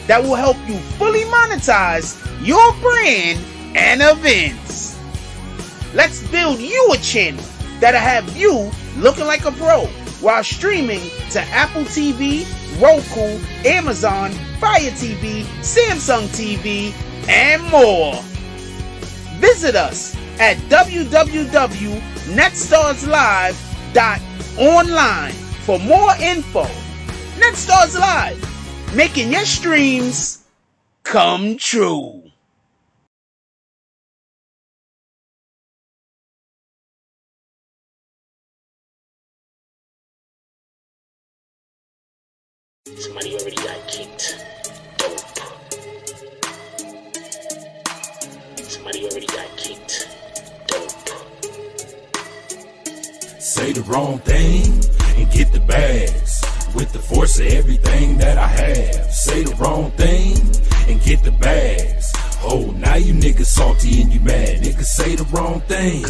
that will help you fully monetize your brand and events. Let's build you a channel that'll have you looking like a pro while streaming to Apple TV, Roku, Amazon, Fire TV, Samsung TV, and more. Visit us at www.netstarslive.online for more info. Netstars Live, making your streams come true. Somebody already got kicked. Dope. Somebody already got kicked. Dope. Say the wrong thing and get the bags. With the force of everything that I have. Say the wrong thing and get the bags. Oh, now you niggas salty and you mad. Niggas say the wrong thing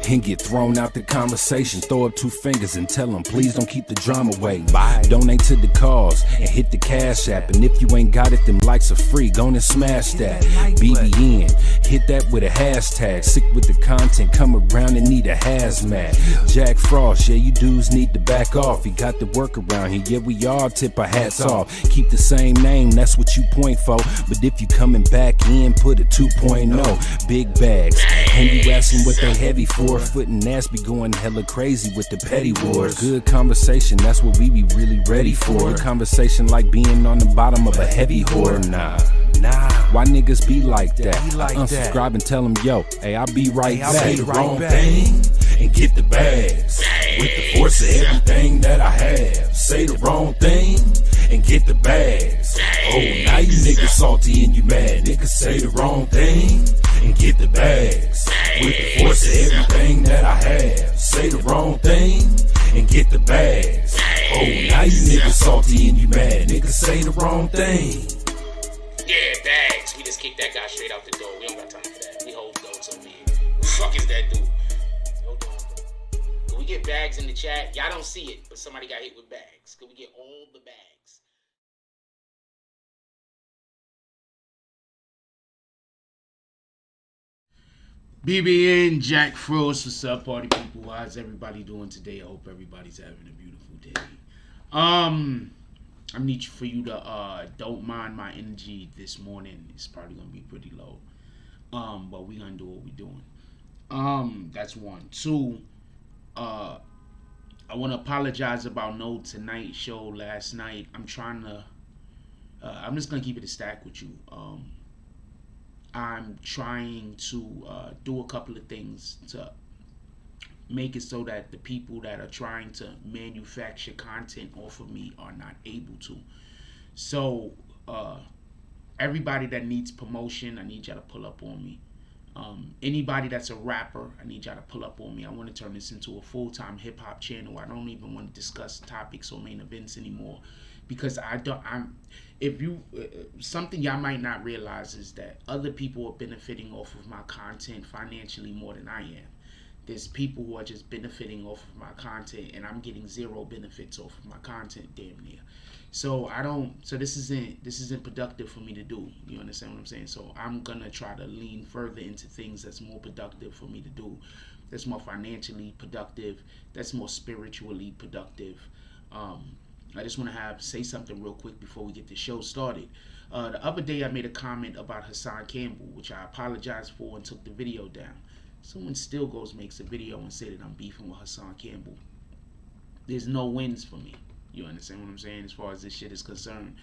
and get thrown out the conversation. Throw up two fingers and tell them, please don't keep the drama away. Bye. Donate to the cause and hit the cash app. And if you ain't got it, them likes are free. Go and smash that. BBN, hit that with a hashtag. Sick with the content, come around and need a hazmat. Jack Frost, yeah, you dudes need to back off. You got the work around here, yeah, we all tip our hats off. Keep the same name, that's what you point for. But if you coming back in, put a 2.0. Big bags, and you asking what they heavy for. Foot and ass be going hella crazy with the petty wars. Good conversation, that's what we be really ready for. Good conversation like being on the bottom of a heavy whore. Nah, why niggas be like that? Unsubscribe and tell them, yo, hey, I'll be right back. Say the wrong thing and get the bags. With the force of everything that I have. Say the wrong thing and get the bags. Oh, now you niggas salty and you mad. Niggas say the wrong thing and get the bags. With the force of everything that I have. Say the wrong thing and get the bags. Oh, now you niggas salty and you mad. Niggas say the wrong thing. Yeah, bags. We just kicked that guy straight out the door. We don't got time for that. We hold those over here. Who the fuck is that dude? Hold on. Can we get bags in the chat? Y'all don't see it, but somebody got hit with bags. Can we get all the bags? BBN, Jack Frost, what's up, party people? How's everybody doing today? I hope everybody's having a beautiful day. I need for you to don't mind my energy this morning. It's probably gonna be pretty low. But we gonna do what we doing. That's one. Two, I wanna apologize about No Tonight show last night. I'm just gonna keep it a stack with you. I'm trying to do a couple of things to make it so that the people that are trying to manufacture content off of me are not able to. So everybody that needs promotion, I need y'all to pull up on me. Anybody that's a rapper, I need y'all to pull up on me. I want to turn this into a full-time hip-hop channel. I don't even want to discuss topics or main events anymore. because if you something y'all might not realize is that other people are benefiting off of my content financially more than I am. There's people who are just benefiting off of my content, and I'm getting zero benefits off of my content, damn near. So this isn't productive for me to do. You understand what I'm saying? So I'm gonna try to lean further into things that's more productive for me to do, that's more financially productive, that's more spiritually productive. I just want to say something real quick before we get the show started. The other day I made a comment about Hassan Campbell, which I apologized for and took the video down. Someone still makes a video and say that I'm beefing with Hassan Campbell. There's no wins for me. You understand what I'm saying as far as this shit is concerned.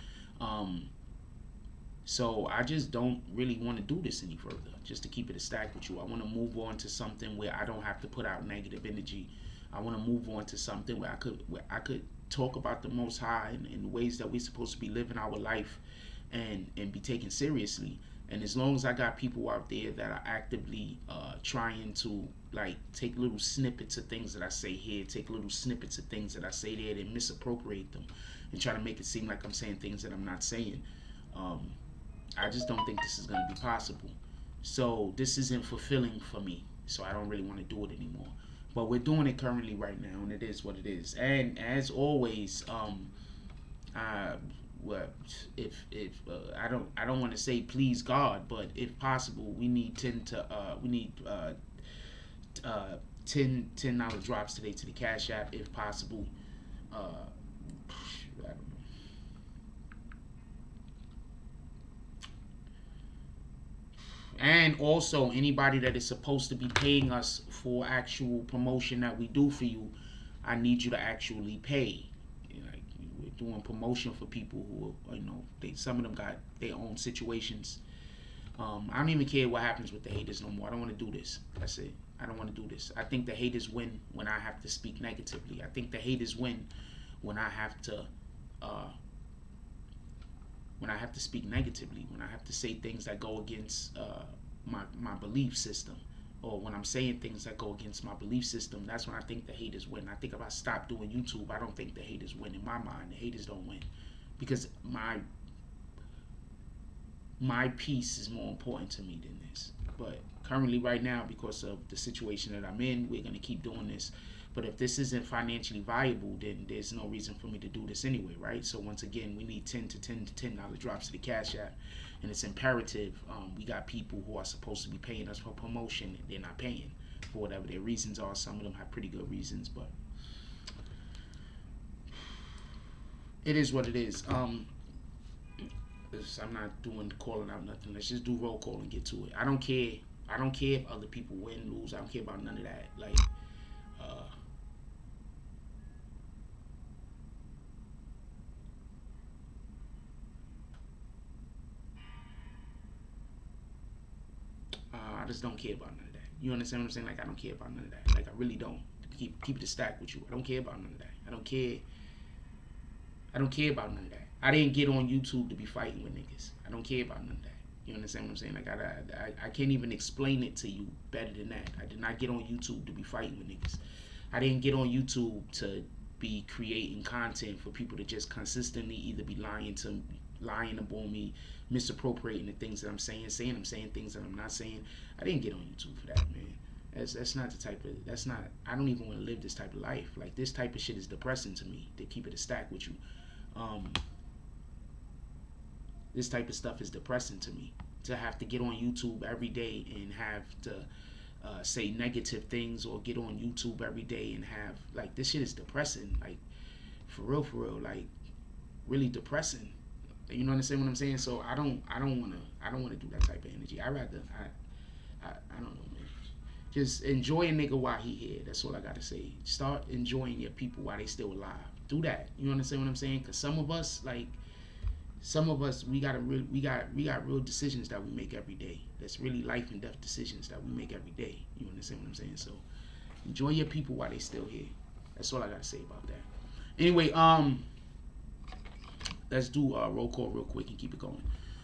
So I just don't really want to do this any further. Just to keep it a stack with you, I want to move on to something where I don't have to put out negative energy. I want to move on to something where I could talk about the Most High and the ways that we're supposed to be living our life and be taken seriously. And as long as I got people out there that are actively trying to like take little snippets of things that I say here, take little snippets of things that I say there, and misappropriate them and try to make it seem like I'm saying things that I'm not saying, I just don't think this is going to be possible. So this isn't fulfilling for me. So I don't really want to do it anymore. But we're doing it currently right now, and it is what it is. And as always, well, if I don't want to say please God, but if possible, we need $10 drops today to the Cash App, if possible. I don't know. And also, anybody that is supposed to be paying us for actual promotion that we do for you, I need you to actually pay. Like, we're doing promotion for people who are, some of them got their own situations. I don't even care what happens with the haters no more. I don't want to do this. That's it. I don't want to do this. I think the haters win when I have to speak negatively. I think the haters win when I have to speak negatively, when I have to say things that go against my belief system, or when I'm saying things that go against my belief system. That's when I think the haters win. I think if I stop doing YouTube, I don't think the haters win. In my mind, the haters don't win, because my peace is more important to me than this. But currently, right now, because of the situation that I'm in, we're going to keep doing this. But if this isn't financially viable, then there's no reason for me to do this anyway, right? So once again, we need $10 drops to the Cash App, and it's imperative. We got people who are supposed to be paying us for promotion, and they're not paying for whatever their reasons are. Some of them have pretty good reasons, but it is what it is. I'm not doing calling out nothing. Let's just do roll call and get to it. I don't care. I don't care if other people win, lose. I don't care about none of that. Like, I just don't care about none of that. You understand what I'm saying? Like, I don't care about none of that. Like, I really don't. Keep it a stack with you. I don't care about none of that. I don't care about none of that. I didn't get on YouTube to be fighting with niggas. I don't care about none of that. You understand what I'm saying? Like, I can't even explain it to you better than that. I did not get on YouTube to be fighting with niggas. I didn't get on YouTube to be creating content for people to just consistently either be lying upon me, misappropriating the things that I'm saying I'm saying things that I'm not saying. I didn't get on YouTube for that, man. That's not the type of, I don't even want to live this type of life. Like, this type of shit is depressing to me, to keep it a stack with you. This type of stuff is depressing to me, to have to get on YouTube every day and have to say negative things, or get on YouTube every day and have, like, this shit is depressing. Like, for real, like, really depressing. You know what I'm saying? So I don't want to do that type of energy. I don't know, man. Just enjoy a nigga while he here. That's all I gotta say. Start enjoying your people while they still alive. Do that. You understand what I'm saying? Because some of us, we got real decisions that we make every day. That's really life and death decisions that we make every day. You understand what I'm saying? So enjoy your people while they still here. That's all I gotta say about that. Anyway, let's do a roll call real quick and keep it going.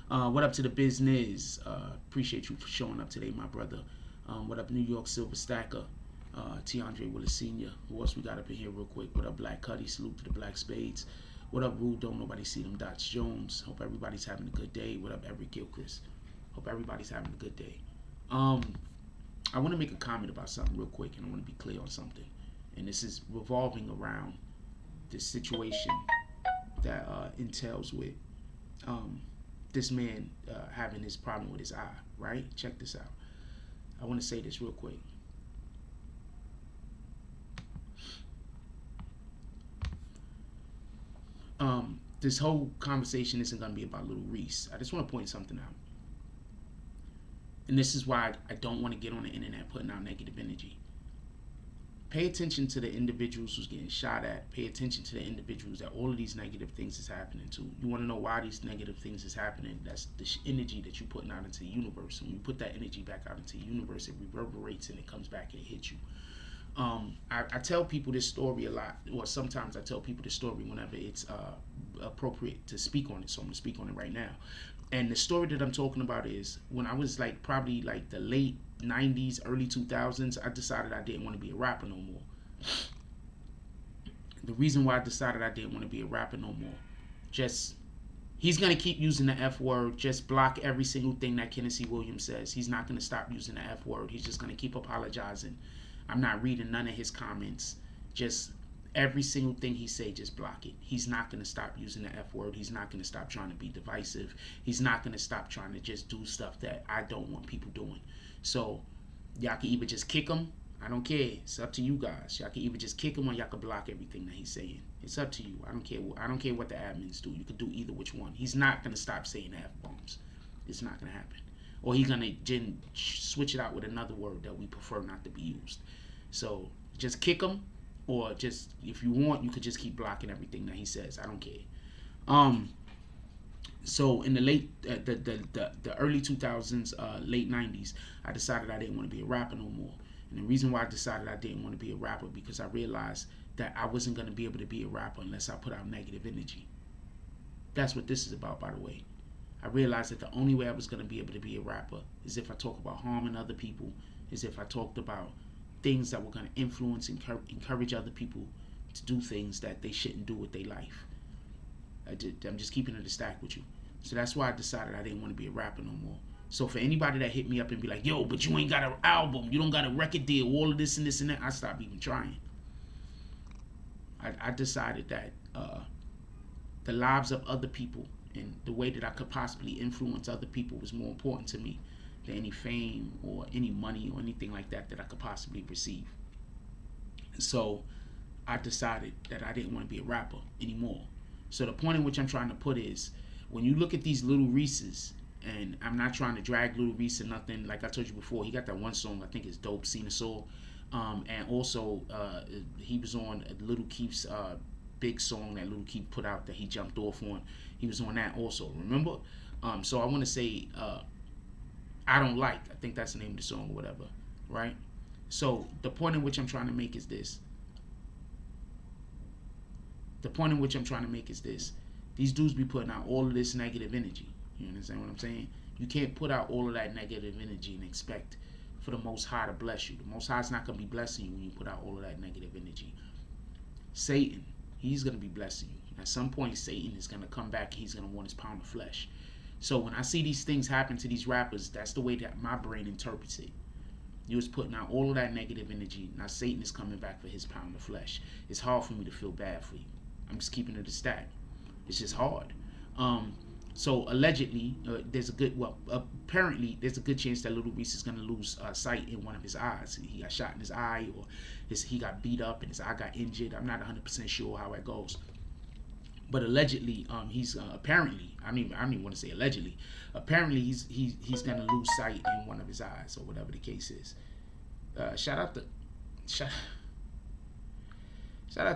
What up to the business? Appreciate you for showing up today, my brother. What up, New York Silver Stacker? T. Andre Willis Sr. Who else we got up in here real quick? What up, Black Cuddy? Salute to the Black Spades. What up, Rude? Don't nobody see them dots. Jones. Hope everybody's having a good day. What up, Eric Gilchrist? Hope everybody's having a good day. I want to make a comment about something real quick, and I want to be clear on something. And this is revolving around this situation that entails with this man having his problem with his eye, right? Check this out. I want to say this real quick. This whole conversation isn't going to be about Lil Reese. I just want to point something out. And this is why I don't want to get on the internet putting out negative energy. Pay attention to the individuals who's getting shot at. Pay attention to the individuals that all of these negative things is happening to. You want to know why these negative things is happening? That's the energy that you're putting out into the universe. When you put that energy back out into the universe, it reverberates and it comes back and it hits you. I tell people this story a lot, or sometimes I tell people this story whenever it's appropriate to speak on it, so I'm going to speak on it right now. And the story that I'm talking about is when I was like probably like the late 90s, early 2000s, I decided I didn't want to be a rapper no more. The reason why I decided I didn't want to be a rapper no more, just, he's going to keep using the F word, just block every single thing that Tennessee Williams says. He's not going to stop using the F word. He's just going to keep apologizing. I'm not reading none of his comments. Just every single thing he say, just block it. He's not going to stop using the F word. He's not going to stop trying to be divisive. He's not going to stop trying to just do stuff that I don't want people doing. So y'all can either just kick him. I don't care. It's up to you guys. Y'all can either just kick him or y'all can block everything that he's saying. It's up to you. I don't care. I don't care what the admins do. You can do either which one. He's not going to stop saying F-bombs. It's not going to happen. Or he's going to switch it out with another word that we prefer not to be used. So just kick him. Or just, if you want, you could just keep blocking everything that he says. I don't care. So in the late, the early 2000s, late 90s, I decided I didn't want to be a rapper no more. And the reason why I decided I didn't want to be a rapper, because I realized that I wasn't going to be able to be a rapper unless I put out negative energy. That's what this is about, by the way. I realized that the only way I was going to be able to be a rapper is if I talk about harming other people, is if I talked about things that were going to influence and encourage other people to do things that they shouldn't do with their life. I'm just keeping it a stack with you. So that's why I decided I didn't want to be a rapper no more. So for anybody that hit me up and be like, yo, but you ain't got an album, you don't got a record deal, all of this and this and that, I stopped even trying. I decided that the lives of other people and the way that I could possibly influence other people was more important to me than any fame or any money or anything like that that I could possibly receive. So I decided that I didn't want to be a rapper anymore. So the point in which I'm trying to put is, when you look at these Lil Reeses, and I'm not trying to drag Lil Reese or nothing, like I told you before, he got that one song I think is dope, Seen Us All. And also he was on Little Keith's big song that Little Keith put out that he jumped off on. He was on that also, remember? So I want to say I Don't Like, I think that's the name of the song or whatever, right? So the point in which I'm trying to make is this. These dudes be putting out all of this negative energy. You understand what I'm saying? You can't put out all of that negative energy and expect for the Most High to bless you. The Most High is not going to be blessing you when you put out all of that negative energy. Satan, he's going to be blessing you. At some point, Satan is going to come back and he's going to want his pound of flesh. So when I see these things happen to these rappers, that's the way that my brain interprets it. You was putting out all of that negative energy. Now Satan is coming back for his pound of flesh. It's hard for me to feel bad for you. I'm just keeping it a stack. It's just hard. So allegedly, apparently there's a good chance that Lil Reese is going to lose sight in one of his eyes. He got shot in his eye, or he got beat up and his eye got injured. I'm not 100% sure how it goes. But allegedly, he's apparently, I don't even want to say allegedly, apparently he's going to lose sight in one of his eyes, or whatever the case is. Shout out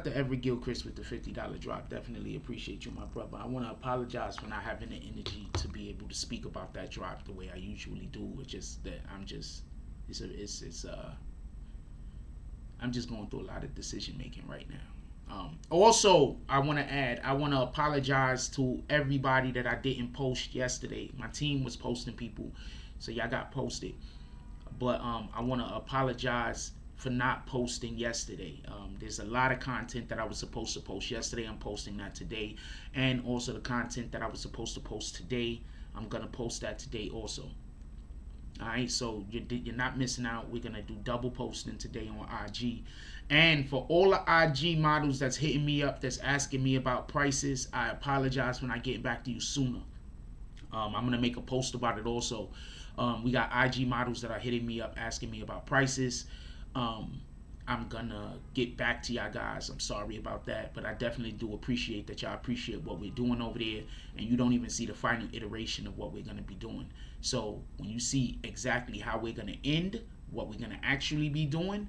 to Every Gilchrist with the $50 drop. Definitely appreciate you, my brother. I want to apologize for not having the energy to be able to speak about that drop the way I usually do. It's just that I'm just going through a lot of decision making right now. Also, I want to add, I want to apologize to everybody that I didn't post yesterday. My team was posting people, so y'all got posted. But I want to apologize for not posting yesterday. There's a lot of content that I was supposed to post yesterday. I'm posting that today. And also the content that I was supposed to post today, I'm going to post that today also. Alright, so you're not missing out. We're going to do double posting today on IG. And for all the IG models that's hitting me up, that's asking me about prices, I apologize when I get back to you sooner. I'm going to make a post about it also. We got IG models that are hitting me up asking me about prices. I'm gonna get back to y'all guys. I'm sorry about that, but I definitely do appreciate that y'all appreciate what we're doing over there, and you don't even see the final iteration of what we're gonna be doing. So when you see exactly how we're gonna end, what we're gonna actually be doing,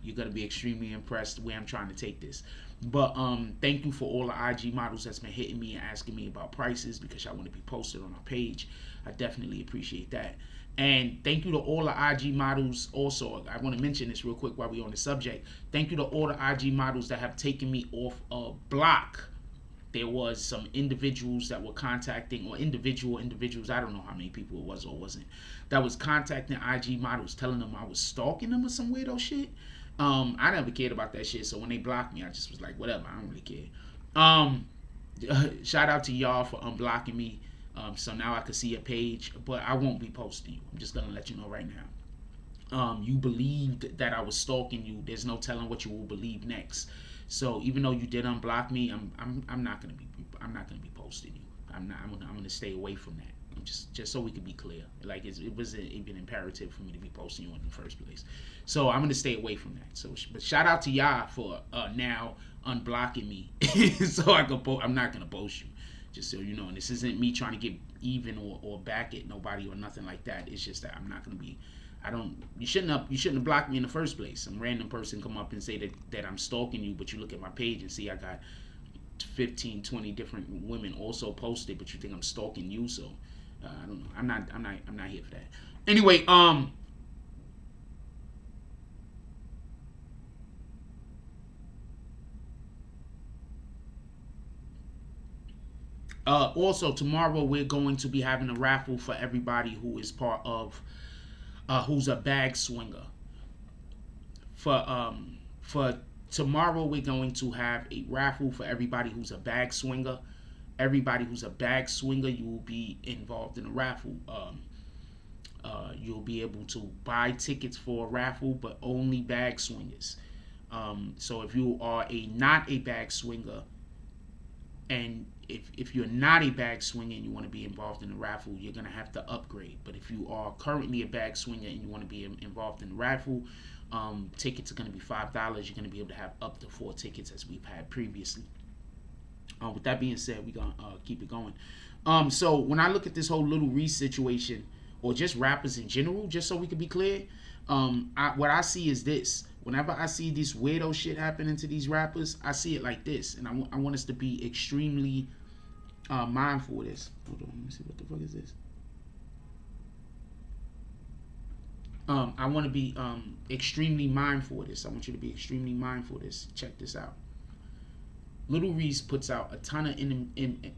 you're gonna be extremely impressed where I'm trying to take this. But thank you for all the IG models that's been hitting me and asking me about prices, because y'all want to be posted on our page. I definitely appreciate that. And thank you to all the IG models also. I want to mention this real quick while we're on the subject. Thank you to all the IG models that have taken me off a block. There was some individuals that were contacting, or individuals, I don't know how many people it was or wasn't, that was contacting IG models telling them I was stalking them or some weirdo shit. I never cared about that shit, so when they blocked me, I just was like, whatever, I don't really care. Shout out to y'all for unblocking me. So now I can see your page, but I won't be posting you. I'm just gonna let you know right now. You believed that I was stalking you. There's no telling what you will believe next. So even though you did unblock me, I'm not gonna be posting you. I'm gonna stay away from that. Just so we could be clear. Like it wasn't even imperative for me to be posting you in the first place. So I'm gonna stay away from that. So, but shout out to y'all for now unblocking me, so I can I'm not gonna post you. Just so you know, and this isn't me trying to get even or back at nobody or nothing like that. It's just that I'm not gonna be. You shouldn't have blocked me in the first place. Some random person come up and say that I'm stalking you, but you look at my page and see I got 15, 20 different women also posted, but you think I'm stalking you. So I don't know. I'm not here for that. Anyway, also tomorrow we're going to be having a raffle for everybody who is part of who's a bag swinger. For tomorrow we're going to have a raffle for everybody who's a bag swinger. Everybody who's a bag swinger, you will be involved in a raffle. You'll be able to buy tickets for a raffle, but only bag swingers. So if you are not a bag swinger, and if you're not a bag swinger and you want to be involved in the raffle, you're going to have to upgrade. But if you are currently a bag swinger and you want to be involved in the raffle, tickets are going to be $5. You're going to be able to have up to 4 tickets as we've had previously. With that being said, we're going to keep it going. So when I look at this whole Lil Reese situation, or just rappers in general, just so we can be clear, what I see is this. Whenever I see this weirdo shit happening to these rappers, I see it like this. And I want us to be extremely mindful of this. Hold on, let me see, what the fuck is this? I want to be extremely mindful of this. I want you to be extremely mindful of this. Check this out. Lil Reese puts out a ton of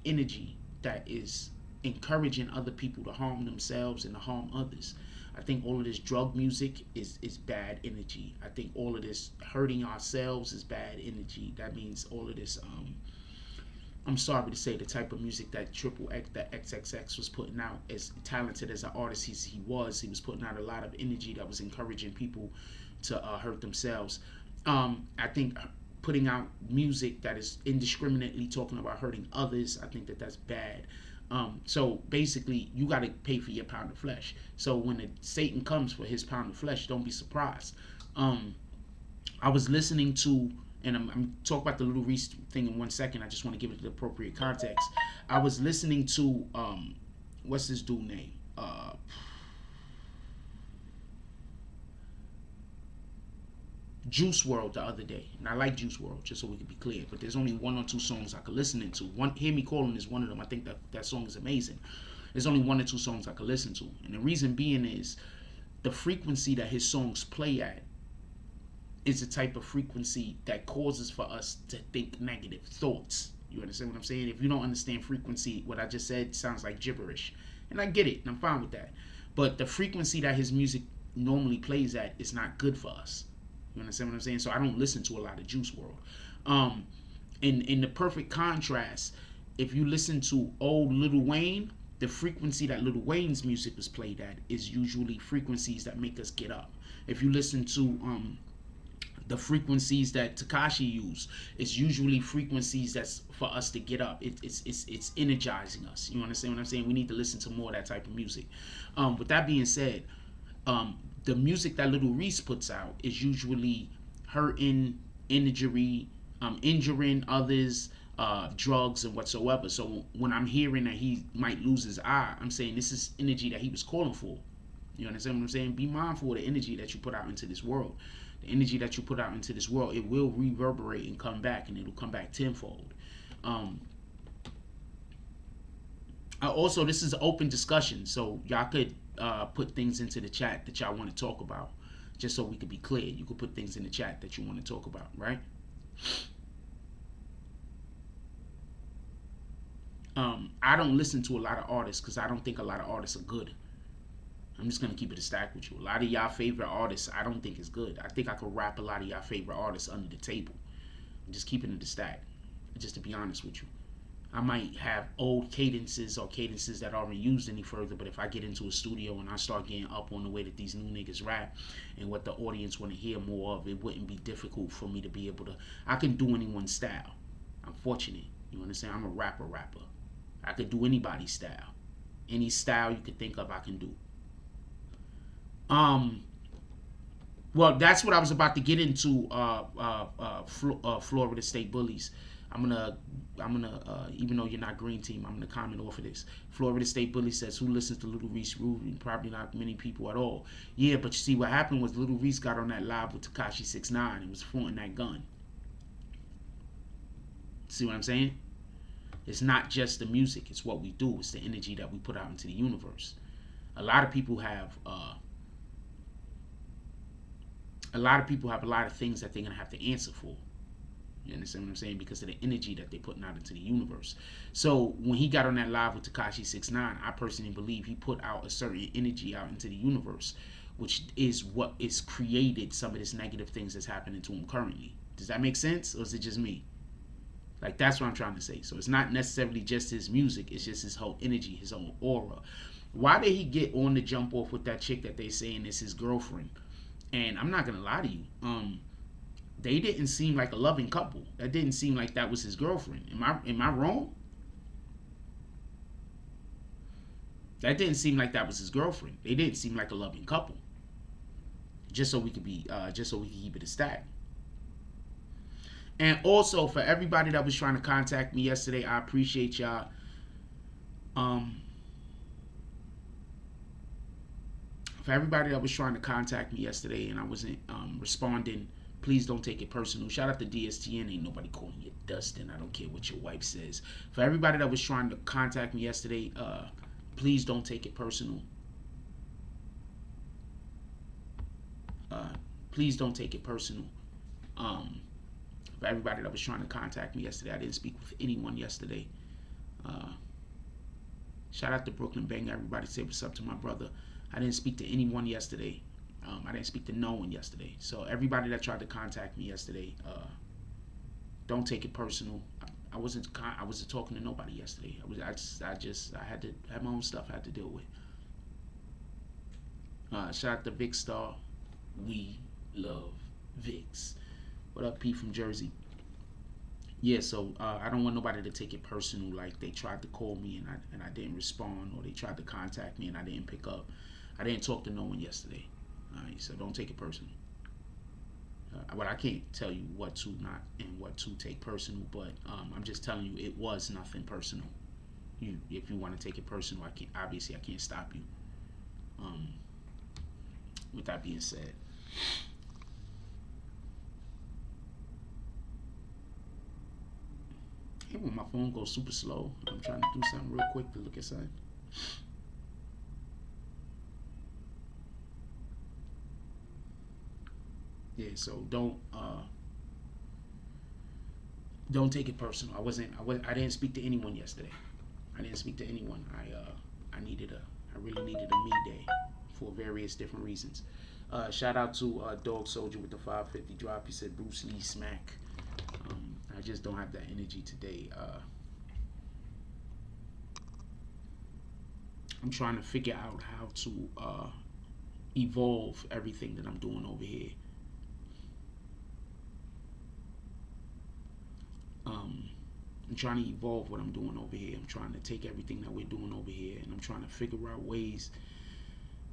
energy that is encouraging other people to harm themselves and to harm others. I think all of this drug music is bad energy. I think all of this hurting ourselves is bad energy. That means all of this, I'm sorry to say, the type of music that XXX was putting out, as talented as an artist he was putting out a lot of energy that was encouraging people to hurt themselves. I think putting out music that is indiscriminately talking about hurting others, I think that's bad. So basically, you got to pay for your pound of flesh. So when Satan comes for his pound of flesh, don't be surprised. I was listening to, and I'm talking about the Lil Reese thing in 1 second. I just want to give it the appropriate context. I was listening to, what's this dude name? Juice WRLD the other day, and I like Juice WRLD, just so we can be clear, but there's only 1 or 2 songs I could listen to. Hear Me Calling is one of them. I think that song is amazing. There's only 1 or 2 songs I could listen to, and the reason being is the frequency that his songs play at is the type of frequency that causes for us to think negative thoughts. You understand what I'm saying? If you don't understand frequency, what I just said sounds like gibberish, and I get it, and I'm fine with that. But the frequency that his music normally plays at is not good for us. You understand what I'm saying? So I don't listen to a lot of Juice WRLD. In the perfect contrast, if you listen to old Lil Wayne, the frequency that Lil Wayne's music was played at is usually frequencies that make us get up. If you listen to the frequencies that Tekashi used, it's usually frequencies that's for us to get up. It's energizing us. You understand what I'm saying? We need to listen to more of that type of music. With that being said, the music that Lil Reese puts out is usually hurting, injuring others, drugs and whatsoever. So when I'm hearing that he might lose his eye, I'm saying this is energy that he was calling for. You understand what I'm saying? Be mindful of the energy that you put out into this world. The energy that you put out into this world, it will reverberate and come back, and it'll come back tenfold. Also, this is an open discussion, so y'all could put things into the chat that y'all want to talk about, just so we could be clear. You could put things in the chat that you want to talk about, right? I don't listen to a lot of artists because I don't think a lot of artists are good. I'm just going to keep it a stack with you. A lot of y'all favorite artists I don't think is good. I think I could rap a lot of y'all favorite artists under the table. I'm just keeping it a stack, just to be honest with you. I might have old cadences or cadences that aren't used any further, but if I get into a studio and I start getting up on the way that these new niggas rap and what the audience want to hear more of, it wouldn't be difficult for me to be able to. I can do anyone's style. I'm fortunate. You understand? I'm a rapper. I could do anybody's style. Any style you could think of, I can do. Well, that's what I was about to get into. Florida State bullies. I'm gonna, even though you're not green team, I'm gonna comment off of this. Florida State bully says, "Who listens to Lil Reese Rudy? Probably not many people at all." Yeah, but you see what happened was Lil Reese got on that live with Tekashi 6ix9ine and was flaunting that gun. See what I'm saying? It's not just the music; it's what we do. It's the energy that we put out into the universe. A lot of people have a lot of things that they're gonna have to answer for. You understand what I'm saying? Because of the energy that they're putting out into the universe. So when he got on that live with Tekashi 6ix9ine, I personally believe he put out a certain energy out into the universe, which is what is created some of this negative things that's happening to him currently. Does that make sense, or is it just me? Like, that's what I'm trying to say. So it's not necessarily just his music, it's just his whole energy, his own aura. Why did he get on the jump off with that chick that they saying is his girlfriend? And I'm not gonna lie to you, they didn't seem like a loving couple. That didn't seem like that was his girlfriend. Am I wrong? That didn't seem like that was his girlfriend. They didn't seem like a loving couple. Just so we could keep it a stack. And also, for everybody that was trying to contact me yesterday, I appreciate y'all. For everybody that was trying to contact me yesterday and I wasn't responding, please don't take it personal. Shout out to DSTN. Ain't nobody calling you Dustin. I don't care what your wife says. For everybody that was trying to contact me yesterday, please don't take it personal. Please don't take it personal. For everybody that was trying to contact me yesterday, I didn't speak with anyone yesterday. Shout out to Brooklyn Bang. Everybody say what's up to my brother. I didn't speak to anyone yesterday. I didn't speak to no one yesterday. So everybody that tried to contact me yesterday, don't take it personal. I wasn't talking to nobody yesterday. I had my own stuff I had to deal with. Shout out to Vic Star. We love Vicks. What up, P from Jersey? Yeah, so I don't want nobody to take it personal, like they tried to call me and I didn't respond, or they tried to contact me and I didn't pick up. I didn't talk to no one yesterday. Alright, so don't take it personal. But I can't tell you what to not and what to take personal, but I'm just telling you it was nothing personal. If you want to take it personal, I can't stop you. With that being said, hey, when my phone goes super slow, I'm trying to do something real quick to look at something. Yeah, so don't take it personal. I didn't speak to anyone yesterday. I didn't speak to anyone. I really needed a me day for various different reasons. Shout out to Dog Soldier with the 550 drop. He said Bruce Lee smack. I just don't have that energy today. I'm trying to figure out how to evolve everything that I'm doing over here. I'm trying to evolve what I'm doing over here. I'm trying to take everything that we're doing over here, and I'm trying to figure out ways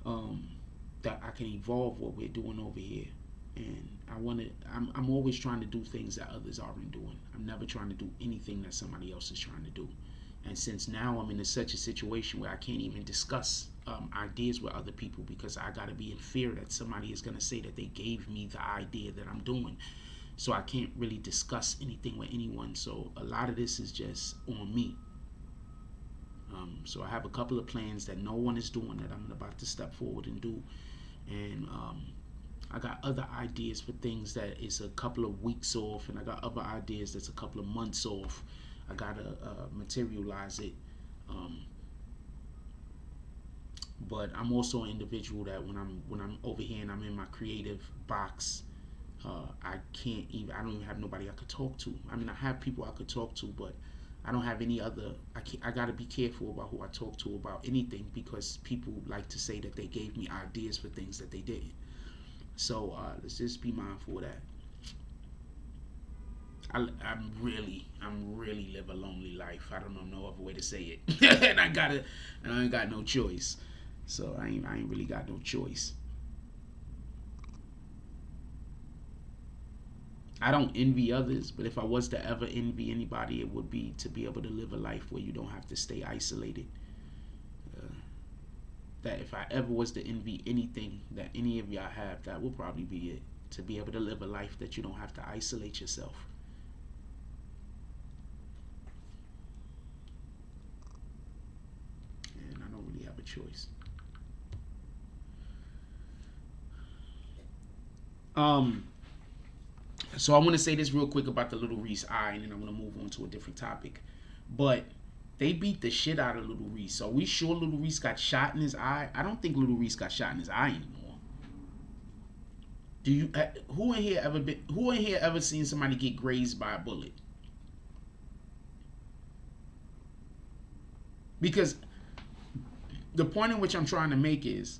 that I can evolve what we're doing over here. And I'm always trying to do things that others aren't doing. I'm never trying to do anything that somebody else is trying to do. And since now I'm in such a situation where I can't even discuss ideas with other people, because I got to be in fear that somebody is going to say that they gave me the idea that I'm doing. So I can't really discuss anything with anyone. So a lot of this is just on me. So I have a couple of plans that no one is doing that I'm about to step forward and do. And I got other ideas for things that is a couple of weeks off, and I got other ideas that's a couple of months off. I gotta materialize it. But I'm also an individual that when I'm over here and I'm in my creative box, I don't even have nobody I could talk to. I mean, I have people I could talk to, but I don't have any other. I gotta be careful about who I talk to about anything, because people like to say that they gave me ideas for things that they didn't. So let's just be mindful of that. I'm really live a lonely life. I don't know no other way to say it. And I ain't got no choice. So I ain't really got no choice. I don't envy others, but if I was to ever envy anybody, it would be to be able to live a life where you don't have to stay isolated. That if I ever was to envy anything that any of y'all have, that would probably be it. To be able to live a life that you don't have to isolate yourself. And I don't really have a choice. So I want to say this real quick about the Lil Reese eye, and then I'm going to move on to a different topic. But they beat the shit out of Lil Reese. So are we sure Lil Reese got shot in his eye? I don't think Lil Reese got shot in his eye anymore. Do you? Who in here ever seen somebody get grazed by a bullet? Because the point in which I'm trying to make is,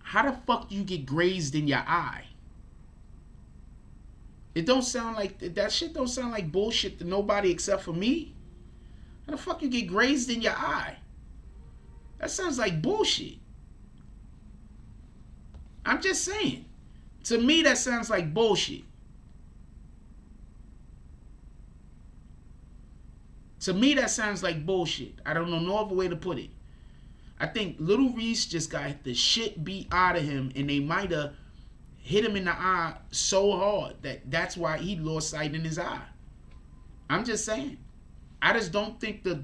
how the fuck do you get grazed in your eye? It don't sound like that shit. Don't sound like bullshit to nobody except for me. How the fuck you get grazed in your eye? That sounds like bullshit. I'm just saying. To me, that sounds like bullshit. To me, that sounds like bullshit. I don't know no other way to put it. I think Lil Reese just got the shit beat out of him, and they might have hit him in the eye so hard that's why he lost sight in his eye. I'm just saying. I just don't think the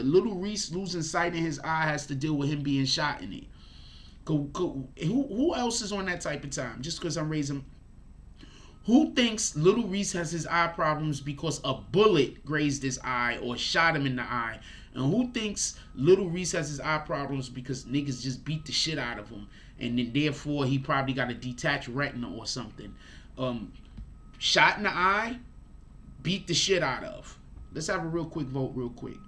Lil Reese losing sight in his eye has to deal with him being shot in it. Who else is on that type of time? Just because I'm raising. Who thinks Lil Reese has his eye problems because a bullet grazed his eye or shot him in the eye? And who thinks Lil Reese has his eye problems because niggas just beat the shit out of him, and then therefore he probably got a detached retina or something? Shot in the eye, beat the shit out of. Let's have a real quick vote real quick.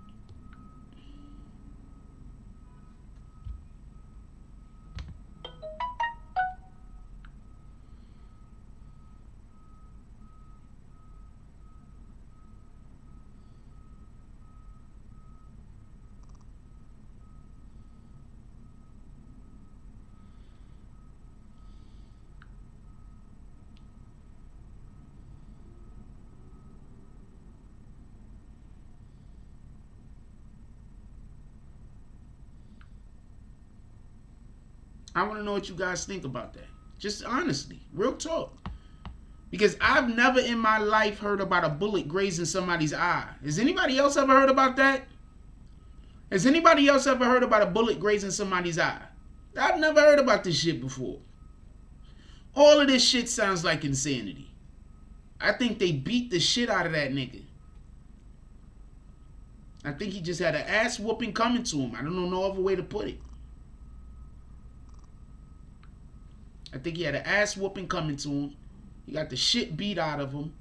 I want to know what you guys think about that. Just honestly, real talk. Because I've never in my life heard about a bullet grazing somebody's eye. Has anybody else ever heard about that? Has anybody else ever heard about a bullet grazing somebody's eye? I've never heard about this shit before. All of this shit sounds like insanity. I think they beat the shit out of that nigga. I think he just had an ass whooping coming to him. I don't know no other way to put it. I think he had an ass whooping coming to him. He got the shit beat out of him.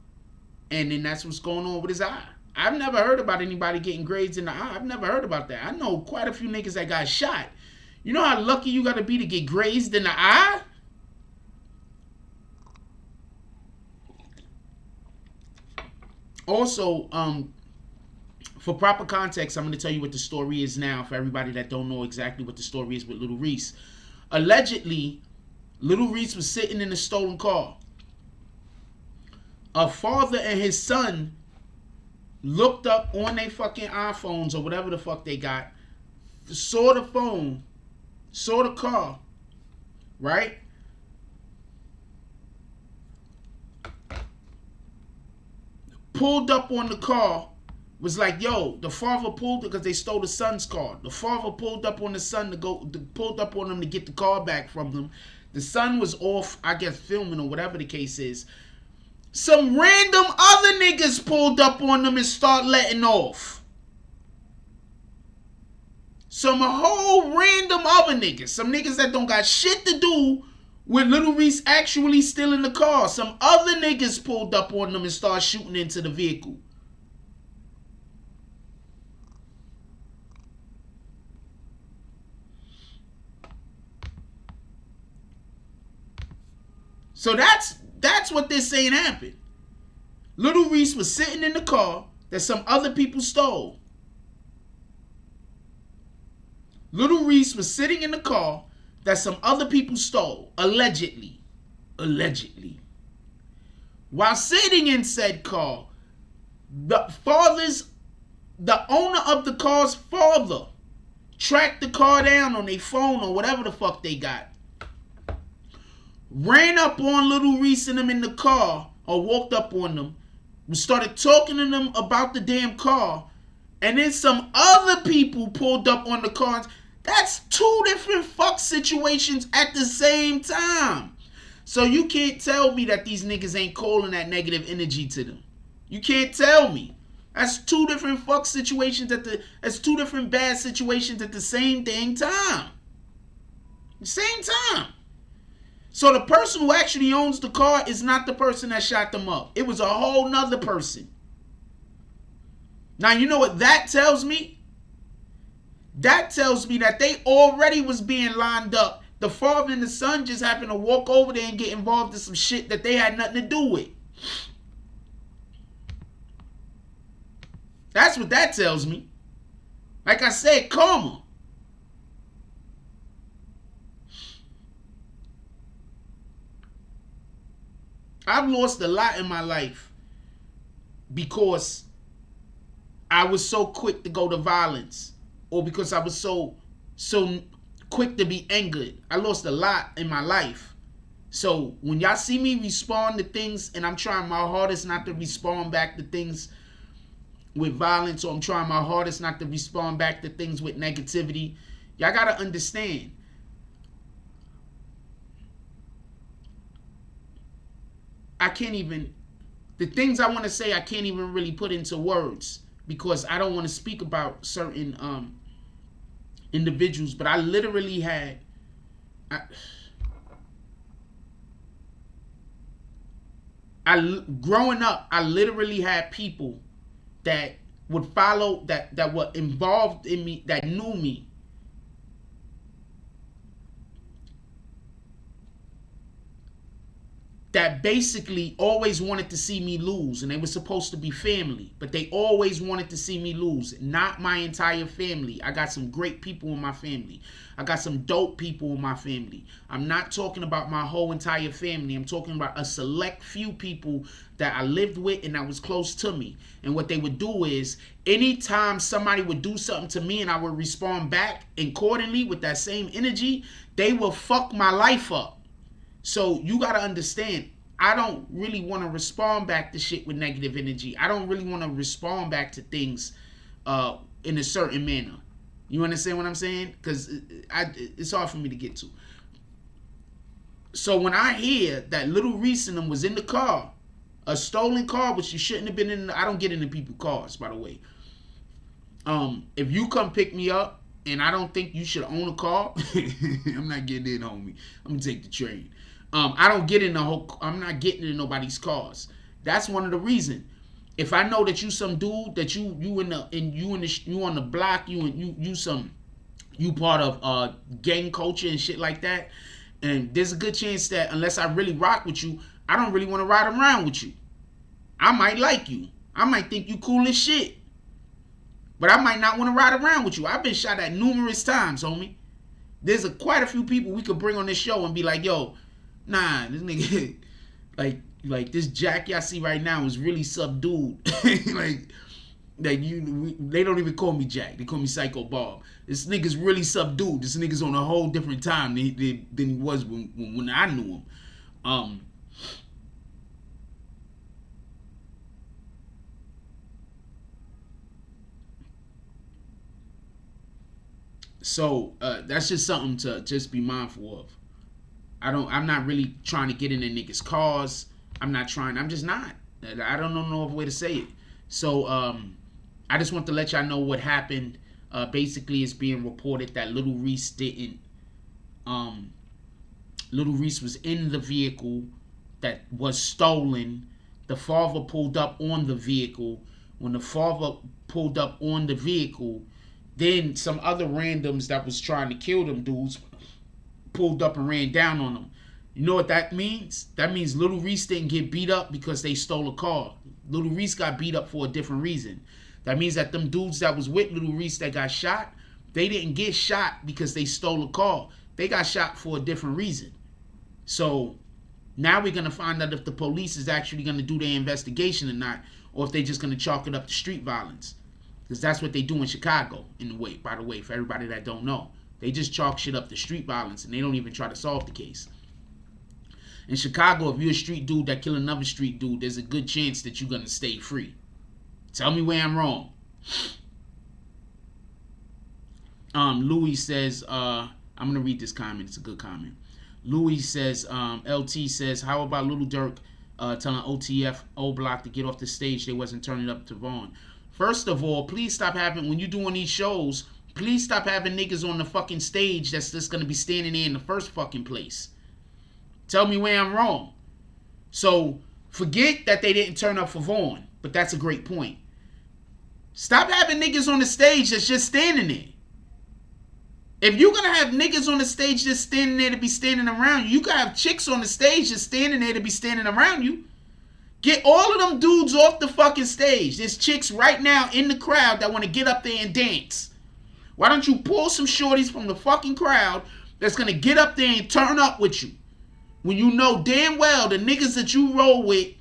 And then that's what's going on with his eye. I've never heard about anybody getting grazed in the eye. I've never heard about that. I know quite a few niggas that got shot. You know how lucky you got to be to get grazed in the eye? Also, for proper context, I'm going to tell you what the story is now for everybody that don't know exactly what the story is with Lil Reese. Allegedly, Lil Reese was sitting in a stolen car. A father and his son looked up on their fucking iPhones or whatever the fuck they got, saw the phone, saw the car, right? Pulled up on the car, was like, yo, the father pulled it because they stole the son's car. The father pulled up on the son pulled up on them to get the car back from them. The son was off, I guess, filming or whatever the case is. Some random other niggas pulled up on them and start letting off. Some whole random other niggas. Some niggas that don't got shit to do with Lil Reese actually stealing the car. Some other niggas pulled up on them and start shooting into the vehicle. So that's what they're saying happened. Lil Reese was sitting in the car that some other people stole. Lil Reese was sitting in the car that some other people stole, allegedly. Allegedly. While sitting in said car, the owner of the car's father tracked the car down on their phone or whatever the fuck they got. Ran up on Lil Reese and them in the car, or walked up on them, started talking to them about the damn car, and then some other people pulled up on the car. That's two different fuck situations at the same time. So you can't tell me that these niggas ain't calling that negative energy to them. You can't tell me. That's two different fuck situations that's two different bad situations at the same dang time. Same time. So the person who actually owns the car is not the person that shot them up. It was a whole nother person. Now, you know what that tells me? That tells me that they already was being lined up. The father and the son just happened to walk over there and get involved in some shit that they had nothing to do with. That's what that tells me. Like I said, karma. I've lost a lot in my life because I was so quick to go to violence, or because I was so quick to be angered. I lost a lot in my life. So when y'all see me respond to things and I'm trying my hardest not to respond back to things with violence, or I'm trying my hardest not to respond back to things with negativity, y'all gotta understand. I can't even, the things I want to say, I can't even really put into words because I don't want to speak about certain individuals, but I literally had, growing up, I literally had people that would follow, that were involved in me, that knew me, that basically always wanted to see me lose, and they were supposed to be family, but they always wanted to see me lose. Not my entire family. I got some great people in my family. I got some dope people in my family. I'm not talking about my whole entire family. I'm talking about a select few people that I lived with and that was close to me. And what they would do is, anytime somebody would do something to me and I would respond back accordingly with that same energy, they will fuck my life up. So you got to understand, I don't really want to respond back to shit with negative energy. I don't really want to respond back to things in a certain manner. You understand what I'm saying? Because it's hard for me to get to. So when I hear that Lil Reese and them was in the car, a stolen car, which you shouldn't have been in. I don't get into people's cars, by the way. If you come pick me up and I don't think you should own a car, I'm not getting in, homie. I'm going to take the train. I don't get in the whole. I'm not getting in nobody's cars. That's one of the reasons. If I know that you some dude that you on the block, you part of gang culture and shit like that, and there's a good chance that unless I really rock with you, I don't really want to ride around with you. I might like you. I might think you cool as shit. But I might not want to ride around with you. I've been shot at numerous times, homie. There's quite a few people we could bring on this show and be like, yo, nah, this nigga, like this Jack y'all see right now is really subdued. they don't even call me Jack. They call me Psycho Bob. This nigga's really subdued. This nigga's on a whole different time than he was when I knew him. So that's just something to just be mindful of. I'm not really trying to get in the niggas' cars. I'm just not. I don't know no other way to say it. So I just want to let y'all know what happened. Basically, it's being reported that Lil Reese didn't. Lil Reese was in the vehicle that was stolen. The father pulled up on the vehicle. When the father pulled up on the vehicle, then some other randoms that was trying to kill them dudes pulled up and ran down on them. You know what that means? That means Lil Reese didn't get beat up because they stole a car. Lil Reese got beat up for a different reason. That means that them dudes that was with Lil Reese that got shot, they didn't get shot because they stole a car. They got shot for a different reason. So now we're going to find out if the police is actually going to do their investigation or not, or if they're just going to chalk it up to street violence. Because that's what they do in Chicago, by the way, for everybody that don't know. They just chalk shit up to street violence, and they don't even try to solve the case. In Chicago, if you're a street dude that kill another street dude, there's a good chance that you're going to stay free. Tell me where I'm wrong. Louis says, I'm going to read this comment. It's a good comment. Louis says, LT says, how about Little Dirk telling OTF, O Block to get off the stage? They wasn't turning up to Vaughn. First of all, please stop having, when you're doing these shows, please stop having niggas on the fucking stage that's just going to be standing there in the first fucking place. Tell me where I'm wrong. So, forget that they didn't turn up for Vaughn, but that's a great point. Stop having niggas on the stage that's just standing there. If you're going to have niggas on the stage just standing there to be standing around you, you can have chicks on the stage just standing there to be standing around you. Get all of them dudes off the fucking stage. There's chicks right now in the crowd that want to get up there and dance. Why don't you pull some shorties from the fucking crowd that's going to get up there and turn up with you? When you know damn well the niggas that you roll with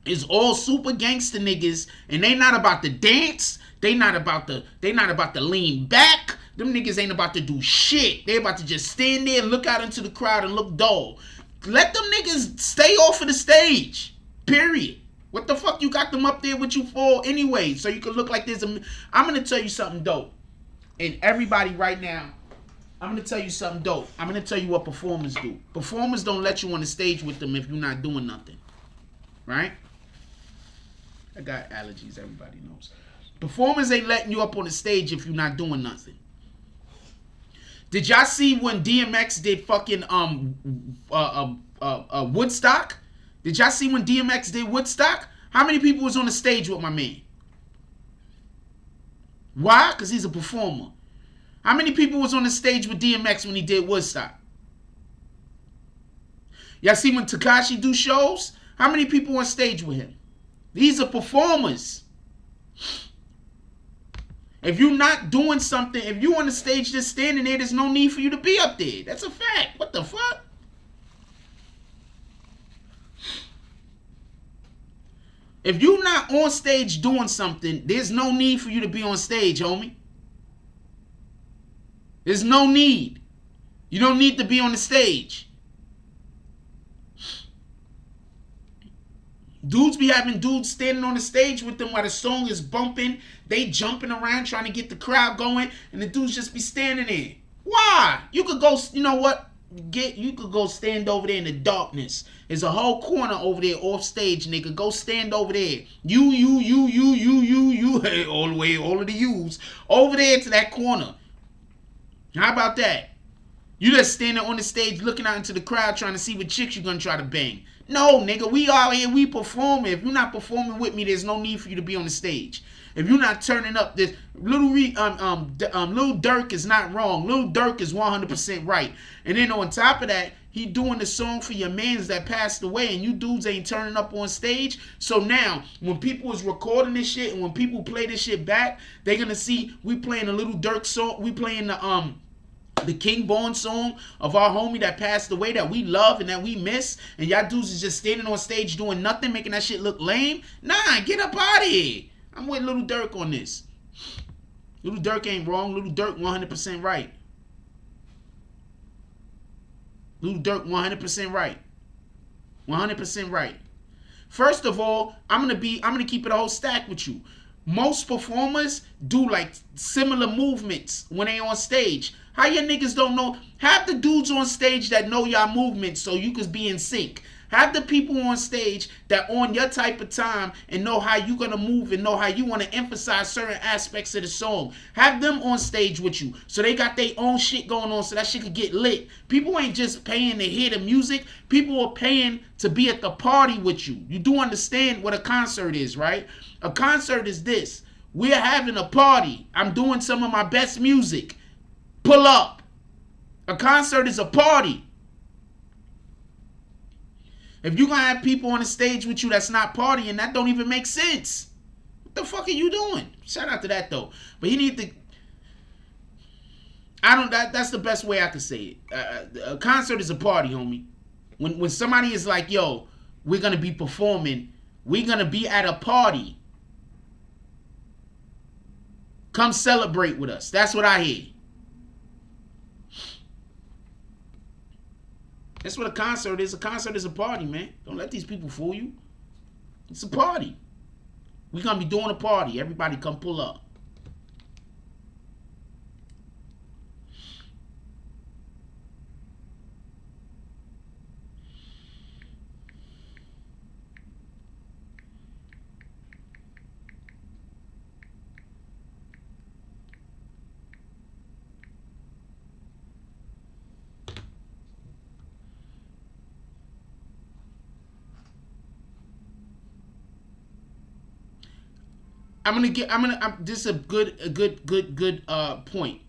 is all super gangster niggas, and they not about to dance. They not about to lean back. Them niggas ain't about to do shit. They about to just stand there and look out into the crowd and look dull. Let them niggas stay off of the stage. Period. What the fuck you got them up there with you for anyway? So you can look like there's a... I'm going to tell you something dope. And everybody right now, I'm going to tell you something dope. I'm going to tell you what performers do. Performers don't let you on the stage with them if you're not doing nothing. Right? I got allergies, everybody knows. Performers ain't letting you up on the stage if you're not doing nothing. Did y'all see when DMX did fucking Woodstock? Did y'all see when DMX did Woodstock? How many people was on the stage with my man? Why? Because he's a performer. How many people was on the stage with DMX when he did Woodstock? Y'all see when Tekashi do shows? How many people on stage with him? These are performers. If you're not doing something, if you on the stage just standing there, there's no need for you to be up there. That's a fact. What the fuck? If you're not on stage doing something, there's no need for you to be on stage, homie. There's no need. You don't need to be on the stage. Dudes be having dudes standing on the stage with them while the song is bumping. They jumping around trying to get the crowd going, and the dudes just be standing there. Why? You could go, you know what? You could go stand over there in the darkness. There's a whole corner over there off stage, nigga. Go stand over there. You, hey, all the way, all of the yous over there to that corner. How about that? You just standing on the stage looking out into the crowd trying to see what chicks you're gonna try to bang. No, nigga, we out here, we performing. If you're not performing with me, there's no need for you to be on the stage. If you're not turning up, this Lil Durk is not wrong. Lil Durk is 100% right. And then on top of that, he doing the song for your mans that passed away, and you dudes ain't turning up on stage. So now, when people is recording this shit and when people play this shit back, they gonna see we playing a Lil Durk song. We playing the King Born song of our homie that passed away that we love and that we miss, and y'all dudes is just standing on stage doing nothing, making that shit look lame. Nah, get up out of here. I'm with Lil Durk on this. Lil Durk ain't wrong. Lil Durk 100% right. Lil Durk 100% right. 100% right. First of all, I'm gonna keep it a whole stack with you. Most performers do like similar movements when they on stage. How your niggas don't know? Have the dudes on stage that know y'all movements so you can be in sync. Have the people on stage that on your type of time and know how you gonna move and know how you want to emphasize certain aspects of the song. Have them on stage with you so they got their own shit going on so that shit could get lit. People ain't just paying to hear the music. People are paying to be at the party with you. You do understand what a concert is, right? A concert is this. We're having a party. I'm doing some of my best music. Pull up. A concert is a party. If you're going to have people on the stage with you that's not partying, that don't even make sense. What the fuck are you doing? Shout out to that, though. But you need to... That's the best way I can say it. A concert is a party, homie. When somebody is like, yo, we're going to be performing, we're going to be at a party. Come celebrate with us. That's what I hear. That's what a concert is. A concert is a party, man. Don't let these people fool you. It's a party. We're going to be doing a party. Everybody come pull up. This is a good point.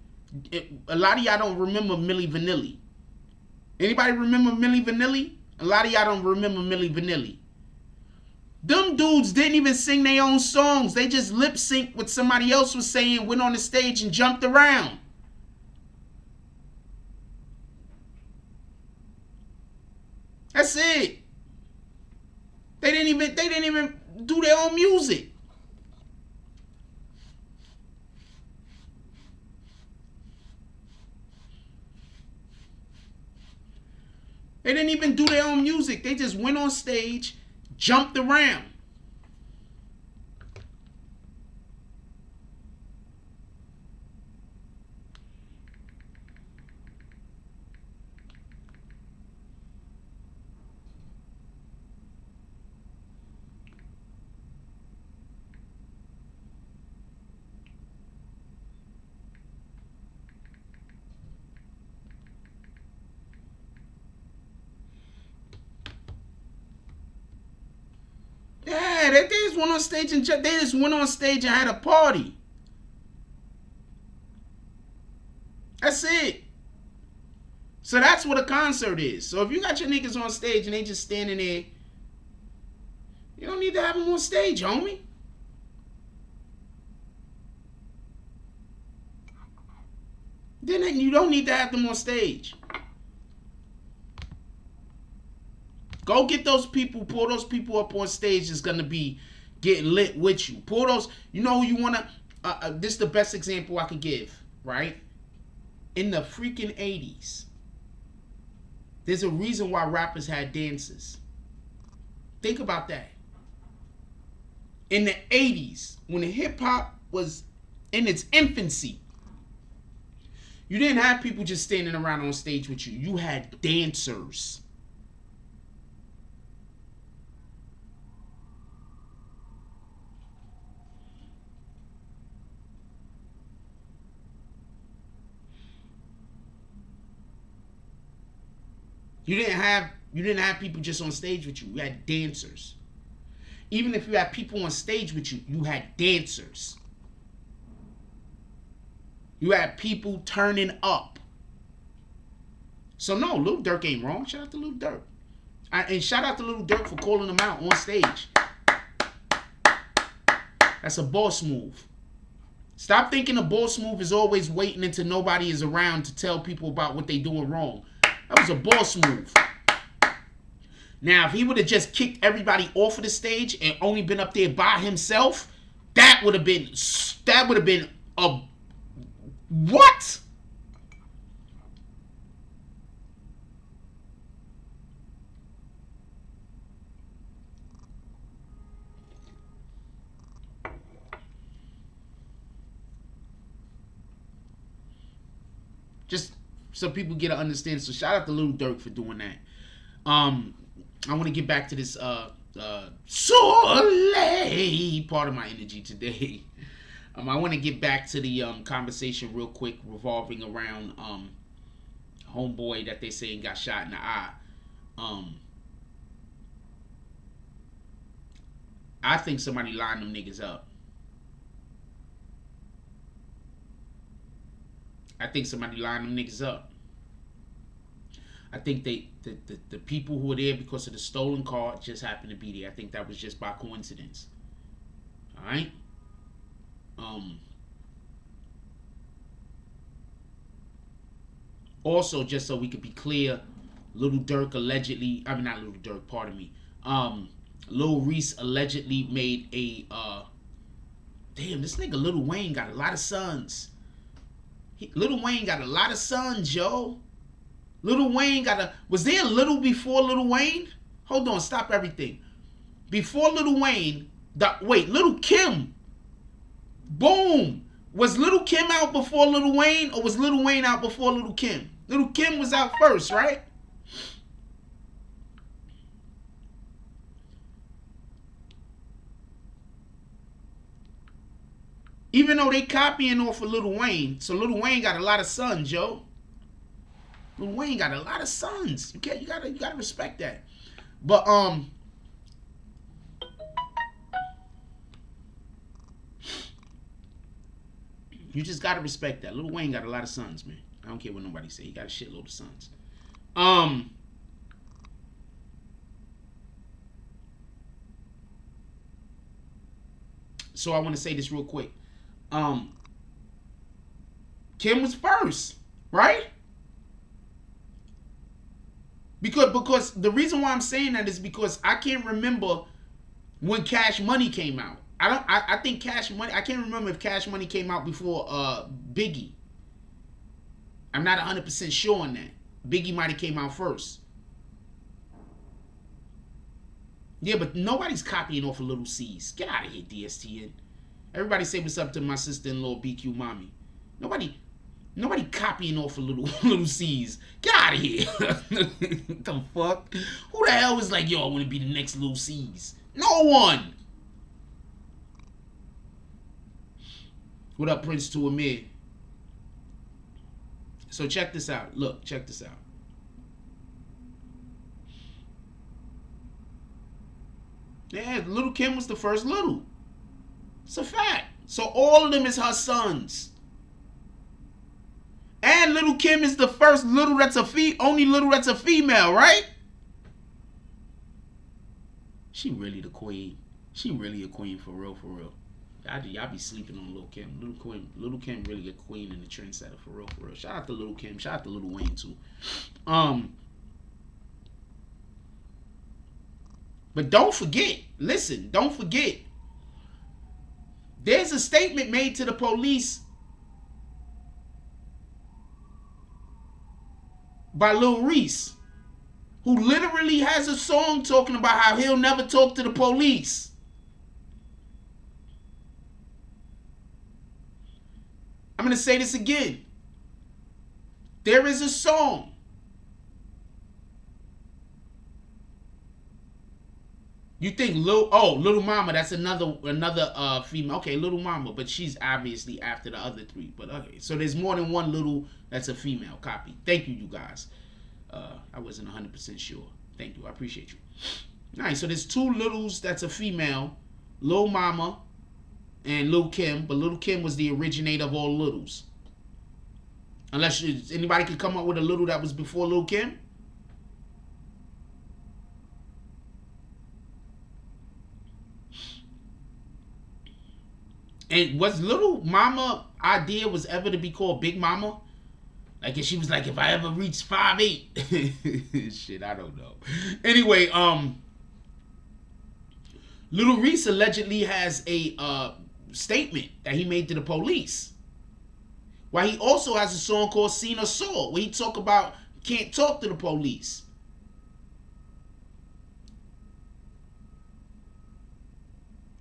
A lot of y'all don't remember Milli Vanilli. Anybody remember Milli Vanilli? A lot of y'all don't remember Milli Vanilli. Them dudes didn't even sing their own songs. They just lip synced what somebody else was saying, went on the stage and jumped around. That's it. They didn't even do their own music. They didn't even do their own music. They just went on stage, jumped around. Yeah, they just went on stage and had a party. That's it. So that's what a concert is. So if you got your niggas on stage and they just standing there, you don't need to have them on stage, homie. Then you don't need to have them on stage. Go get those people, pull those people up on stage that's going to be getting lit with you. Pull those, you know who you want to, this is the best example I could give, right? In the freaking 80s, there's a reason why rappers had dancers. Think about that. In the 80s, when the hip hop was in its infancy, you didn't have people just standing around on stage with you. You had dancers. You didn't have people just on stage with you. You had dancers. Even if you had people on stage with you, you had dancers. You had people turning up. So no, Lil Durk ain't wrong. Shout out to Lil Durk. And shout out to Lil Durk for calling him out on stage. That's a boss move. Stop thinking a boss move is always waiting until nobody is around to tell people about what they doing wrong. That was a boss move. Now, if he would have just kicked everybody off of the stage and only been up there by himself, that would have been a what? Just so people get to understand. So shout out to Lil Durk for doing that. I want to get back to this Soleil part of my energy today. I want to get back to the conversation real quick revolving around homeboy that they saying got shot in the eye. I think somebody lined them niggas up. I think somebody lined them niggas up. I think the people who were there because of the stolen car just happened to be there. I think that was just by coincidence. All right. Also, just so we could be clear, Lil Durk allegedly, I mean not Lil Durk, pardon me. Lil Reese allegedly made a damn, this nigga Lil Wayne got a lot of sons. Lil Wayne got a lot of sons, yo. Lil Wayne got a... Was there a Little before Lil Wayne? Hold on, stop everything. Before Lil Wayne... Wait, Lil Kim. Boom. Was Lil Kim out before Lil Wayne, or was Lil Wayne out before Lil Kim? Lil Kim was out first, right? Even though they copying off of Lil Wayne, so Lil Wayne got a lot of sons, yo. Lil Wayne got a lot of sons. You gotta respect that. But you just gotta respect that. Lil Wayne got a lot of sons, man. I don't care what nobody say. He got a shitload of sons. So I want to say this real quick. Kim was first, right? Because the reason why I'm saying that is because I can't remember when Cash Money came out. I think Cash Money, I can't remember if Cash Money came out before Biggie. I'm not 100% sure on that. Biggie might have came out first. Yeah, but nobody's copying off of Little C's. Get out of here, DSTN. Everybody say what's up to my sister-in-law, BQ Mommy. Nobody copying off of Little C's. Get out of here. What the fuck? Who the hell is like, yo, I want to be the next Little C's? No one. What up, Prince to Amir? So check this out. Look, check this out. Yeah, Lil Kim was the first Little. It's a fact. So all of them is her sons. And Lil Kim is the first Little that's only Little that's a female, right? She really the queen. She really a queen for real, for real. Y'all be sleeping on Lil Kim. Lil Kim really a queen and a trendsetter for real, for real. Shout out to Lil Kim. Shout out to Lil Wayne too. But don't forget, listen, don't forget. There's a statement made to the police by Lil Reese, who literally has a song talking about how he'll never talk to the police. I'm going to say this again. There is a song. You think Little Mama, that's another female. Okay, Little Mama, but she's obviously after the other three. But okay, so there's more than one Little that's a female copy. Thank you, you guys. I wasn't 100% sure. Thank you. I appreciate you. All right, so there's two Littles that's a female, Lil Mama and Lil Kim, but Lil Kim was the originator of all Littles. Unless anybody could come up with a Little that was before Lil Kim. And was Little Mama idea was ever to be called Big Mama? Like, if she was like, if I ever reach 5'8". Shit, I don't know. Anyway, Lil Reese allegedly has a statement that he made to the police. While he also has a song called Seen or Saw, where he talk about can't talk to the police.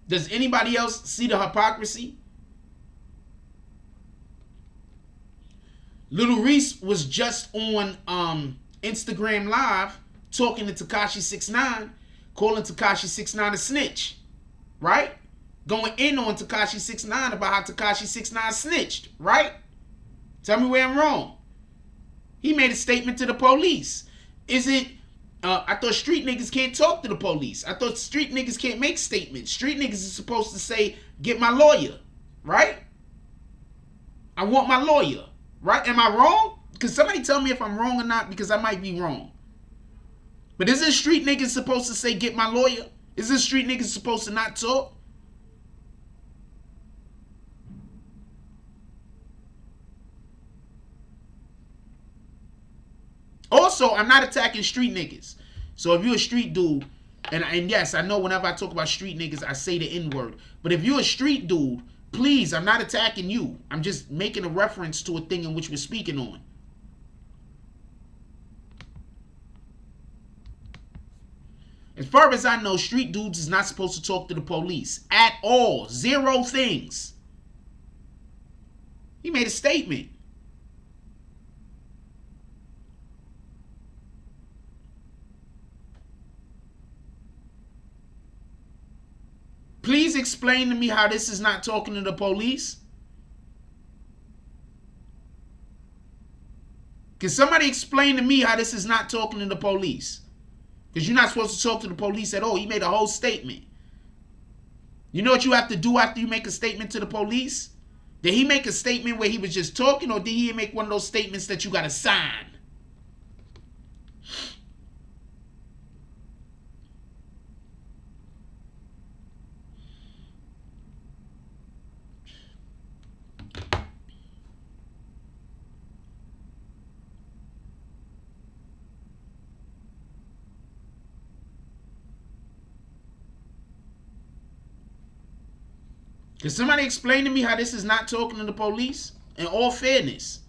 Does anybody else see the hypocrisy? Lil Reese was just on Instagram Live talking to Tekashi 6ix9ine, calling Tekashi 6ix9ine a snitch, right? Going in on Tekashi 6ix9ine about how Tekashi 6ix9ine snitched, right? Tell me where I'm wrong. He made a statement to the police. Is it, I thought street niggas can't talk to the police. I thought street niggas can't make statements. Street niggas is supposed to say, get my lawyer, right? I want my lawyer. Right? Am I wrong? Because somebody tell me if I'm wrong or not, because I might be wrong. But isn't street niggas supposed to say, get my lawyer? Isn't street niggas supposed to not talk? Also, I'm not attacking street niggas. So if you're a street dude, and yes, I know whenever I talk about street niggas, I say the N-word. But if you're a street dude, please, I'm not attacking you. I'm just making a reference to a thing in which we're speaking on. As far as I know, street dudes is not supposed to talk to the police at all. Zero things. He made a statement. Please explain to me how this is not talking to the police. Can somebody explain to me how this is not talking to the police? Because you're not supposed to talk to the police at all. He made a whole statement. You know what you have to do after you make a statement to the police? Did he make a statement where he was just talking, or did he make one of those statements that you got to sign? Can somebody explain to me how this is not talking to the police? In all fairness.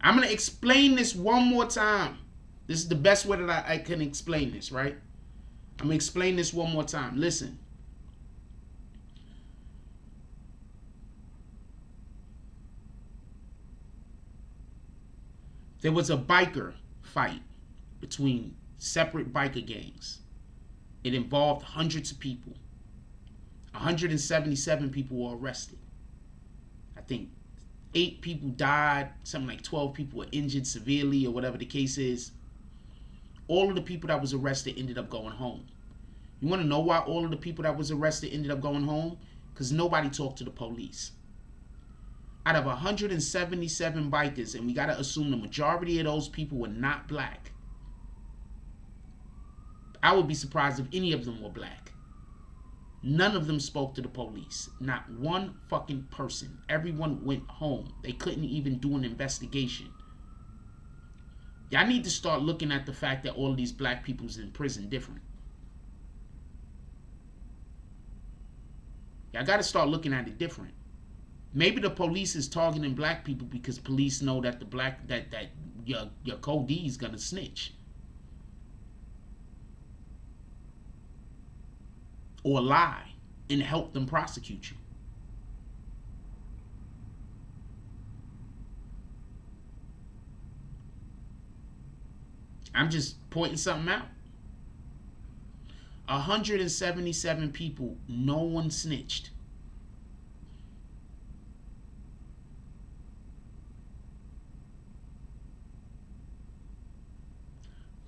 I'm going to explain this one more time. This is the best way that I can explain this, right? I'm going to explain this one more time. Listen. There was a biker fight between separate biker gangs. It involved hundreds of people. 177 people were arrested. I think 8 people died. Something like 12 people were injured severely, or whatever the case is. All of the people that was arrested ended up going home. You want to know why all of the people that was arrested ended up going home? Because nobody talked to the police. Out of 177 bikers, and we got to assume the majority of those people were not black. I would be surprised if any of them were black. None of them spoke to the police. Not one fucking person. Everyone went home. They couldn't even do an investigation. Y'all need to start looking at the fact that all of these black people's in prison different. Y'all got to start looking at it different. Maybe the police is targeting black people because police know that the black that your code is gonna snitch. Or lie and help them prosecute you. I'm just pointing something out. 177 people, no one snitched.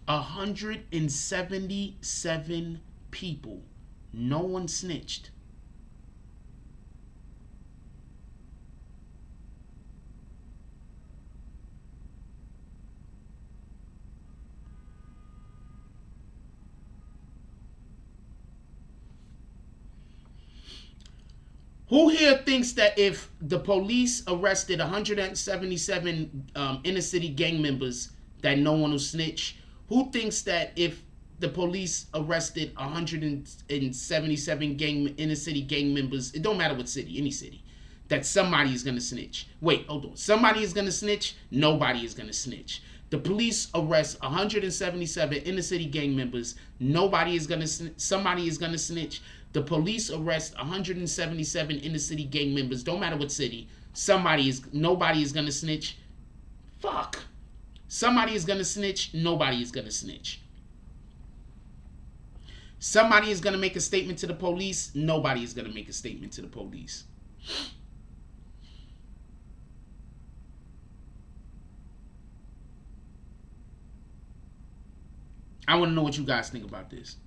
177 people. No one snitched. Who here thinks that if the police arrested 177 inner city gang members, that no one will snitch? Who thinks that if the police arrested 177 inner city gang members, it don't matter what city, any city, that somebody is going to snitch? Wait, hold on. Somebody is going to snitch? Nobody is going to snitch. The police arrest 177 inner city gang members. Nobody is going to snitch. Somebody is going to snitch. The police arrest 177 inner city gang members. Don't matter what city. Nobody is going to snitch. Fuck. Somebody is going to snitch. Nobody is going to snitch. Somebody is going to make a statement to the police. Nobody is going to make a statement to the police. I want to know what you guys think about this.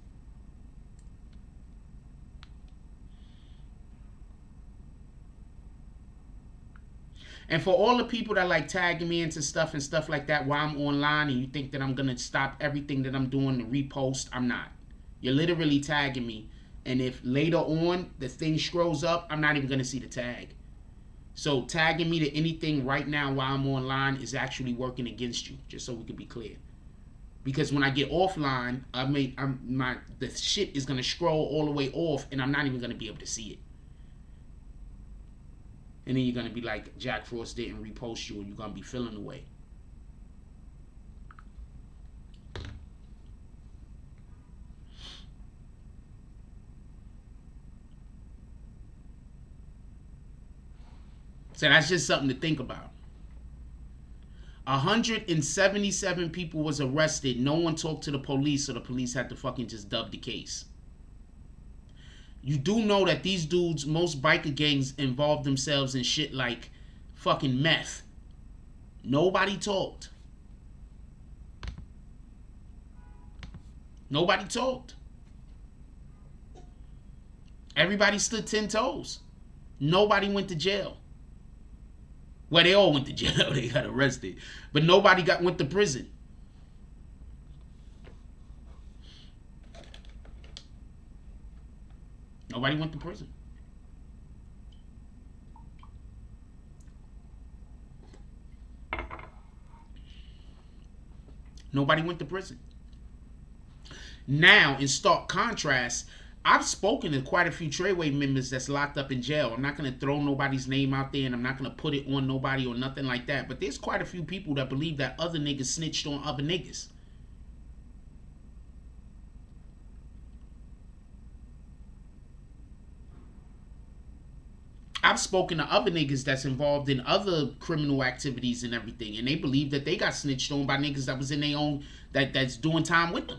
And for all the people that like tagging me into stuff and stuff like that while I'm online, and you think that I'm going to stop everything that I'm doing to repost, I'm not. You're literally tagging me. And if later on the thing scrolls up, I'm not even going to see the tag. So tagging me to anything right now while I'm online is actually working against you, just so we can be clear. Because when I get offline, the shit is going to scroll all the way off, and I'm not even going to be able to see it. And then you're going to be like, Jack Frost didn't repost you, and you're going to be feeling the way. So that's just something to think about. 177 people was arrested. No one talked to the police, so the police had to fucking just dub the case. You do know that these dudes, most biker gangs, involve themselves in shit like fucking meth. Nobody talked. Nobody talked. Everybody stood 10 toes. Nobody went to jail. Well, they all went to jail. They got arrested. But nobody went to prison. Nobody went to prison. Nobody went to prison. Now, in stark contrast, I've spoken to quite a few Treyway members that's locked up in jail. I'm not going to throw nobody's name out there, and I'm not going to put it on nobody or nothing like that. But there's quite a few people that believe that other niggas snitched on other niggas. I've spoken to other niggas that's involved in other criminal activities and everything, and they believe that they got snitched on by niggas that was in their own, that's doing time with them.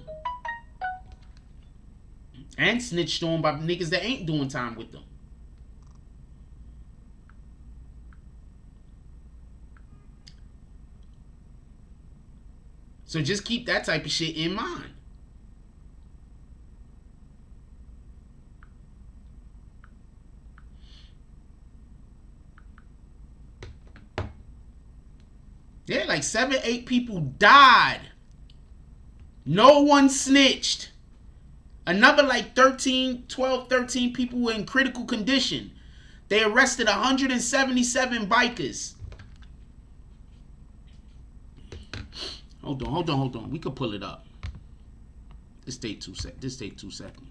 And snitched on by niggas that ain't doing time with them. So just keep that type of shit in mind. Yeah, like 7, 8 people died. No one snitched. Another like 12, 13 people were in critical condition. They arrested 177 bikers. Hold on. We could pull it up. This take 2 seconds.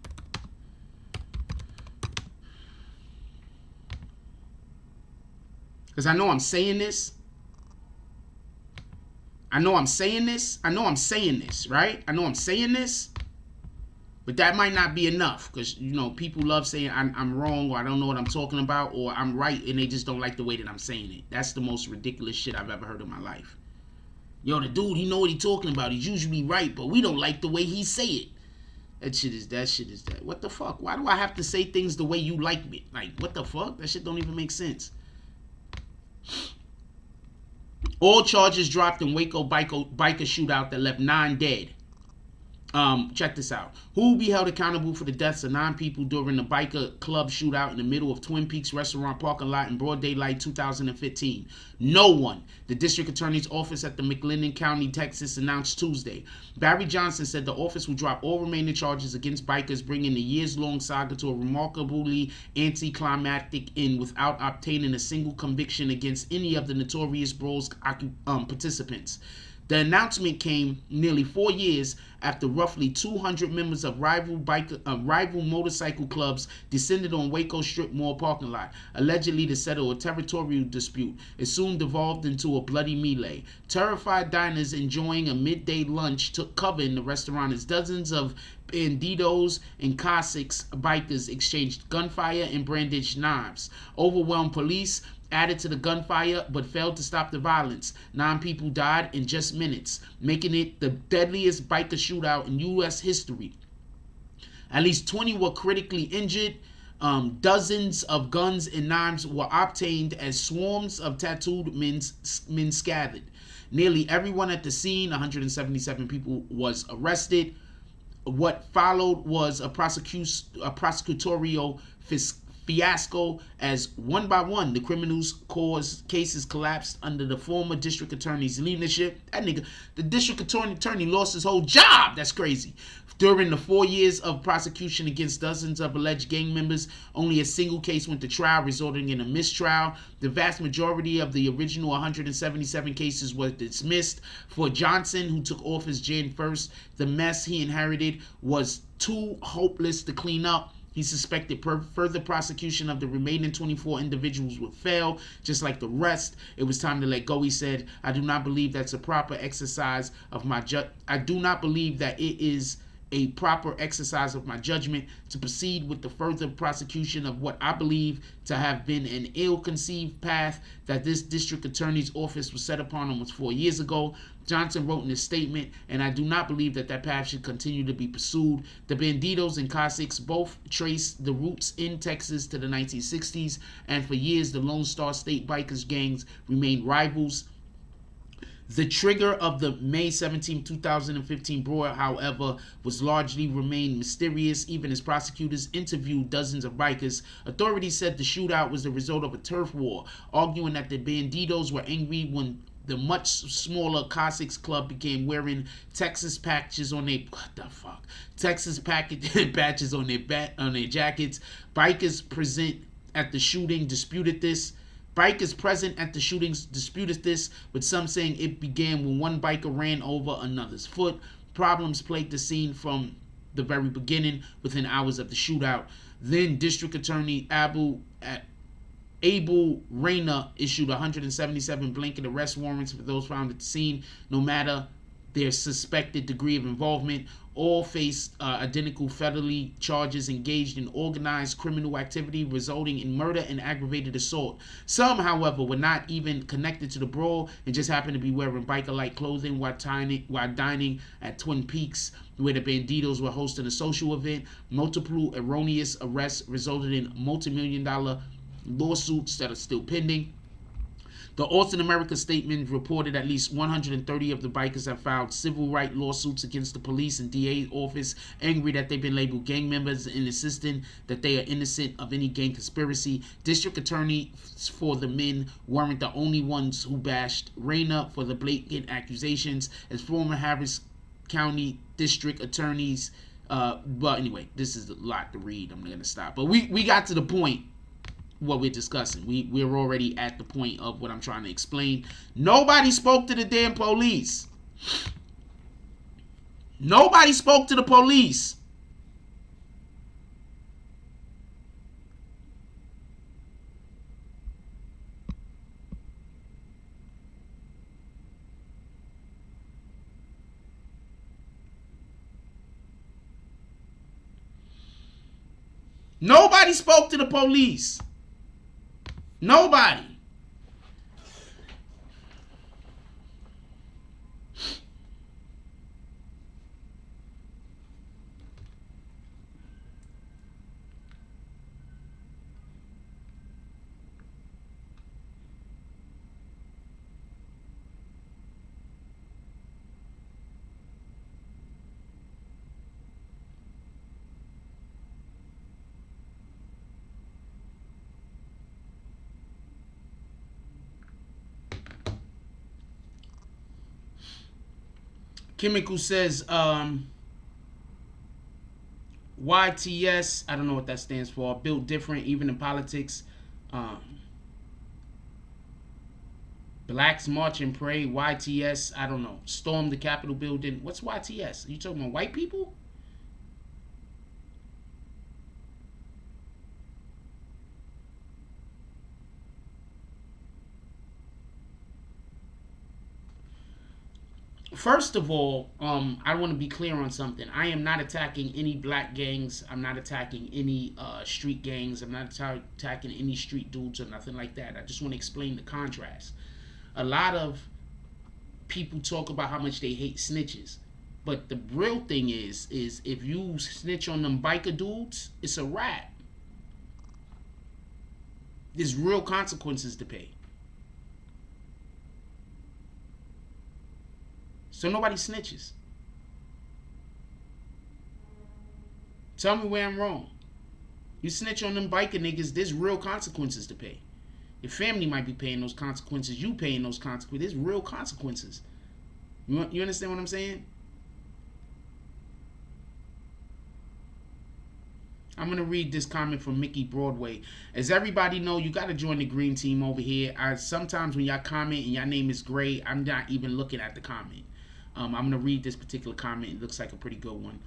Because I know I'm saying this, right? I know I'm saying this. But that might not be enough, because, you know, people love saying I'm wrong, or I don't know what I'm talking about, or I'm right, and they just don't like the way that I'm saying it. That's the most ridiculous shit I've ever heard in my life. Yo, the dude, he know what he's talking about. He's usually right, but we don't like the way he say it. That shit is that. What the fuck? Why do I have to say things the way you like it? Like, what the fuck? That shit don't even make sense. All charges dropped in Waco biker shootout that left 9 dead. Check this out. Who will be held accountable for the deaths of 9 people during the biker club shootout in the middle of Twin Peaks restaurant parking lot in broad daylight 2015? No one. The district attorney's office at the McLennan County, Texas announced Tuesday. Barry Johnson said the office will drop all remaining charges against bikers, bringing the years-long saga to a remarkably anticlimactic end without obtaining a single conviction against any of the notorious brawl's participants. The announcement came nearly 4 years after roughly 200 members of rival motorcycle clubs descended on Waco Strip Mall parking lot, allegedly to settle a territorial dispute. It soon devolved into a bloody melee. Terrified diners enjoying a midday lunch took cover in the restaurant as dozens of banditos and Cossacks bikers exchanged gunfire and brandished knives. Overwhelmed police added to the gunfire but failed to stop the violence. 9 people died in just minutes, making it the deadliest biker shootout in U.S. history. At least 20 were critically injured. Dozens of guns and knives were obtained as swarms of tattooed men scattered. Nearly everyone at the scene, 177 people, was arrested. What followed was a prosecutorial fiasco as one by one the criminals' cases collapsed under the former district attorney's leadership. The district attorney lost his whole job. That's crazy. During the 4 years of prosecution against dozens of alleged gang members, only a single case went to trial, resulting in a mistrial. The vast majority of the original 177 cases were dismissed. For Johnson, who took office Jan 1st, the mess he inherited was too hopeless to clean up. He suspected further prosecution of the remaining 24 individuals would fail, just like the rest. It was time to let go, he said. I do not believe that's a proper exercise of my I do not believe that it is a proper exercise of my judgment to proceed with the further prosecution of what I believe to have been an ill-conceived path that this district attorney's office was set upon almost 4 years ago. Johnson wrote in his statement, and I do not believe that that path should continue to be pursued. The Banditos and Cossacks both trace the roots in Texas to the 1960s, and for years the Lone Star State bikers gangs remained rivals. The trigger of the May 17, 2015 brawl, however, was largely remained mysterious. Even as prosecutors interviewed dozens of bikers, authorities said the shootout was the result of a turf war, arguing that the Banditos were angry when the much smaller Cossacks club began wearing Texas patches on their patches on their jackets. Bikers present at the shooting disputed this. Bikers present at the shootings disputed this, with some saying it began when one biker ran over another's foot. Problems plagued the scene from the very beginning, within hours of the shootout. Then District Attorney Abel Reyna issued 177 blanket arrest warrants for those found at the scene, no matter their suspected degree of involvement. All faced identical federally charges engaged in organized criminal activity resulting in murder and aggravated assault. Some, however, were not even connected to the brawl and just happened to be wearing biker-like clothing while dining at Twin Peaks, where the Banditos were hosting a social event. Multiple erroneous arrests resulted in multi-million-dollar lawsuits that are still pending. The Austin America statement reported at least 130 of the bikers have filed civil rights lawsuits against the police and DA's office, angry that they've been labeled gang members and insisting that they are innocent of any gang conspiracy. District attorneys for the men weren't the only ones who bashed Reyna for the blatant accusations, as former Harris County district attorneys. But anyway, this is a lot to read. I'm going to stop. But we got to the point what we're discussing. We're already at the point of what I'm trying to explain. Nobody spoke to the damn police. Nobody spoke to the police. Nobody spoke to the police. Nobody. Chemical says, YTS, I don't know what that stands for. Built different, even in politics. Blacks march and pray. YTS, I don't know. Storm the Capitol building. What's YTS? Are you talking about white people? First of all, I want to be clear on something. I am not attacking any black gangs. I'm not attacking any street gangs. I'm not attacking any street dudes or nothing like that. I just want to explain the contrast. A lot of people talk about how much they hate snitches. But the real thing is if you snitch on them biker dudes, it's a wrap. There's real consequences to pay. So nobody snitches. Tell me where I'm wrong. You snitch on them biker niggas, there's real consequences to pay. Your family might be paying those consequences. You paying those consequences. There's real consequences. You understand what I'm saying? I'm going to read this comment from Mickey Broadway. As everybody know, you got to join the green team over here. Sometimes when y'all comment and y'all name is gray, I'm not even looking at the comment. I'm going to read this particular comment. It looks like a pretty good one.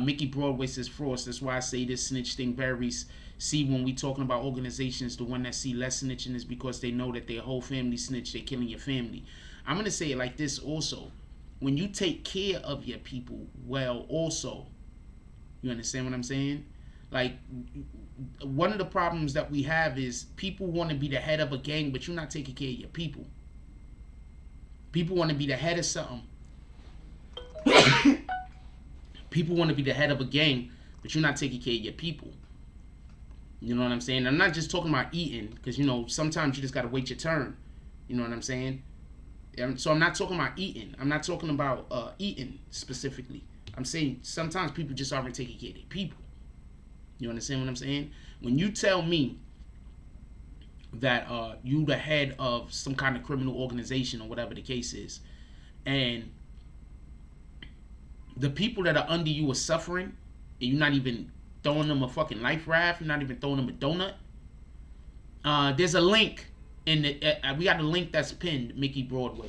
Mickey Broadway says, Frost, that's why I say this snitch thing varies. See, when we talking about organizations, the one that see less snitching is because they know that their whole family snitch, they're killing your family. I'm going to say it like this also. When you take care of your people well also, you understand what I'm saying? Like, one of the problems that we have is people want to be the head of a gang, but you're not taking care of your people. People want to be the head of something. People want to be the head of a gang, but you're not taking care of your people. You know what I'm saying? I'm not just talking about eating, because, you know, sometimes you just got to wait your turn. You know what I'm saying? So I'm not talking about eating. I'm not talking about eating specifically. I'm saying sometimes people just aren't taking care of their people. You understand what I'm saying? When you tell me that you the head of some kind of criminal organization or whatever the case is, and the people that are under you are suffering, and you're not even throwing them a fucking life raft, you're not even throwing them a donut. There's a link in the, we got a link that's pinned, Mickey Broadway.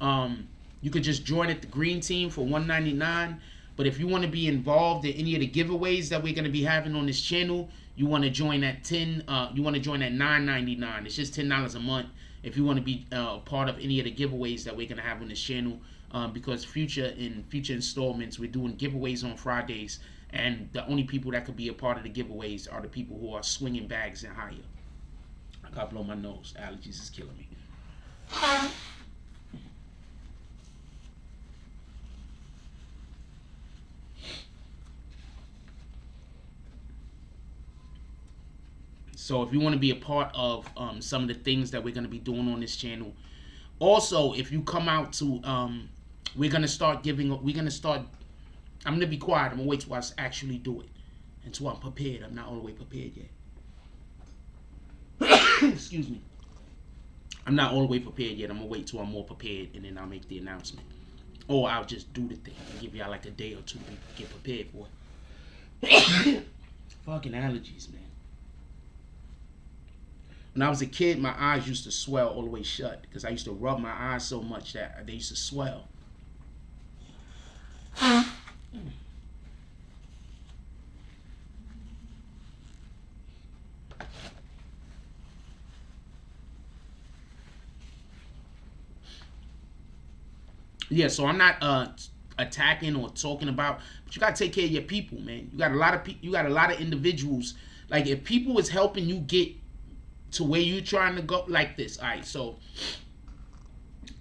You could just join at the green team for $1.99. But if you want to be involved in any of the giveaways that we're going to be having on this channel, you want to join at $9.99. It's just $10 a month if you want to be part of any of the giveaways that we're going to have on this channel. Because future installments, we're doing giveaways on Fridays, and the only people that could be a part of the giveaways are the people who are swinging bags and higher. I gotta blow my nose. Allergies is killing me. So if you want to be a part of some of the things that we're going to be doing on this channel. Also, if you come out to, we're going to start, I'm going to be quiet. I'm going to wait till I actually do it. Until I'm prepared. I'm not all the way prepared yet. Excuse me. I'm not all the way prepared yet. I'm going to wait till I'm more prepared, and then I'll make the announcement. Or I'll just do the thing and give y'all like a day or two to get prepared for it. Fucking allergies, man. When I was a kid, my eyes used to swell all the way shut because I used to rub my eyes so much that they used to swell. Yeah, so I'm not attacking or talking about, but you gotta take care of your people, man. You got a lot of individuals. Like, if people is helping you get to where you're trying to go, like this. All right, so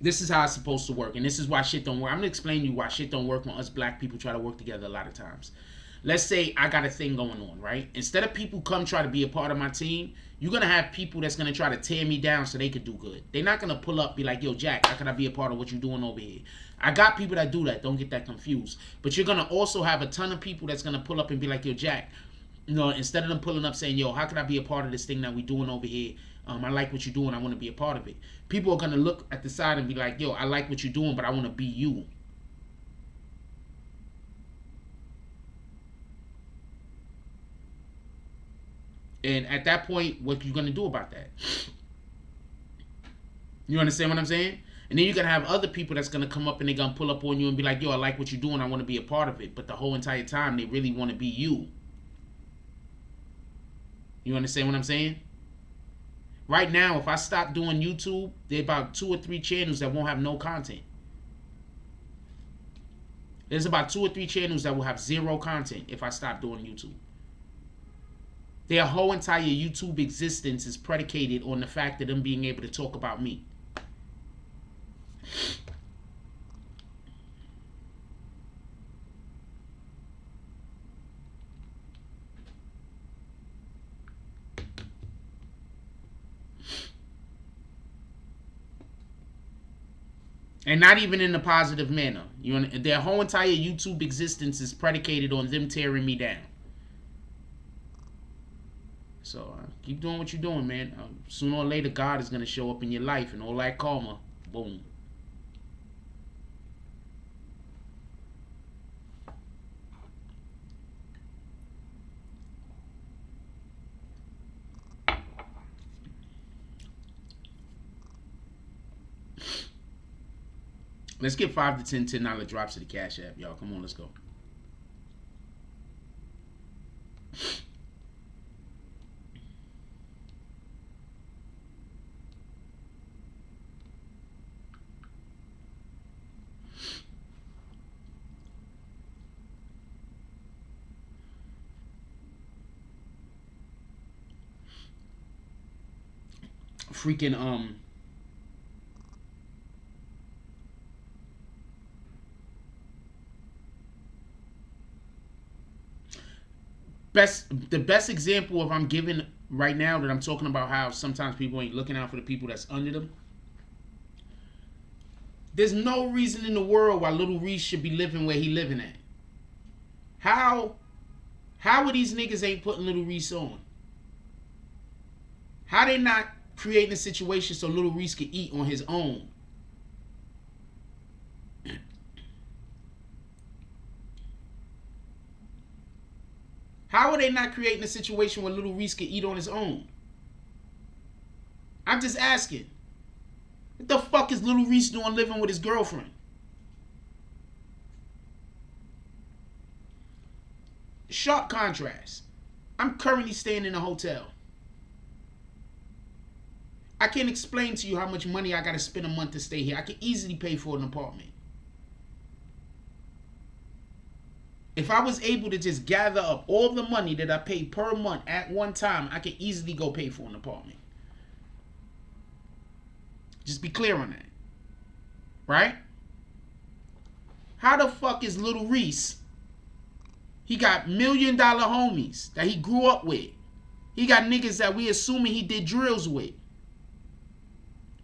this is how it's supposed to work, and this is why shit don't work. I'm gonna explain to you why shit don't work when us black people try to work together a lot of times. Let's say I got a thing going on, right? Instead of people come try to be a part of my team, you're gonna have people that's gonna try to tear me down so they could do good. They're not gonna pull up, be like, yo, Jack, how can I be a part of what you're doing over here? I got people that do that. Don't get that confused. But you're gonna also have a ton of people that's gonna pull up and be like, yo, Jack, you know, instead of them pulling up saying, yo, how can I be a part of this thing that we're doing over here? I like what you're doing. I want to be a part of it. People are going to look at the side and be like, yo, I like what you're doing, but I want to be you. And at that point, what you gonna do about that? You understand what I'm saying? And then you're gonna have other people that's gonna come up and they're gonna pull up on you and be like, yo, I like what you're doing, I want to be a part of it. But the whole entire time they really want to be you. You understand what I'm saying? Right now, if I stop doing YouTube, there are about 2 or 3 channels that won't have no content. There's about 2 or 3 channels that will have 0 content if I stop doing YouTube. Their whole entire YouTube existence is predicated on the fact of them being able to talk about me. And not even in a positive manner. Their whole entire YouTube existence is predicated on them tearing me down. So keep doing what you're doing, man. Sooner or later, God is going to show up in your life, and all that karma, boom. Let's get 5 to 10 $10 drops to the Cash App, y'all. Come on, let's go. Freaking the best example of I'm giving right now that I'm talking about how sometimes people ain't looking out for the people that's under them. There's no reason in the world why Lil Reese should be living where he living at. How are these niggas ain't putting Lil Reese on? How they not creating a situation so Lil Reese can eat on his own? How are they not creating a situation where Lil Reese can eat on his own? I'm just asking. What the fuck is Lil Reese doing living with his girlfriend? Sharp contrast. I'm currently staying in a hotel. I can't explain to you how much money I gotta spend a month to stay here. I can easily pay for an apartment. If I was able to just gather up all the money that I pay per month at one time, I could easily go pay for an apartment. Just be clear on that. Right? How the fuck is Lil Reese? He got $1 million homies that he grew up with. He got niggas that we assuming he did drills with.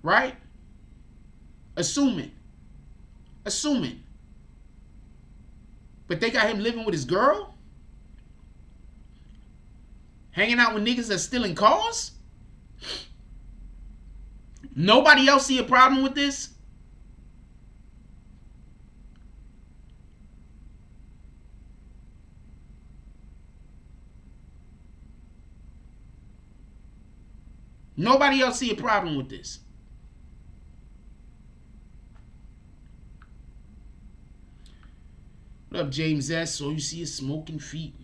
Right? Assuming. But they got him living with his girl? Hanging out with niggas that's stealing cars? Nobody else see a problem with this? Nobody else see a problem with this? What up, James S? All you see is smoking feet.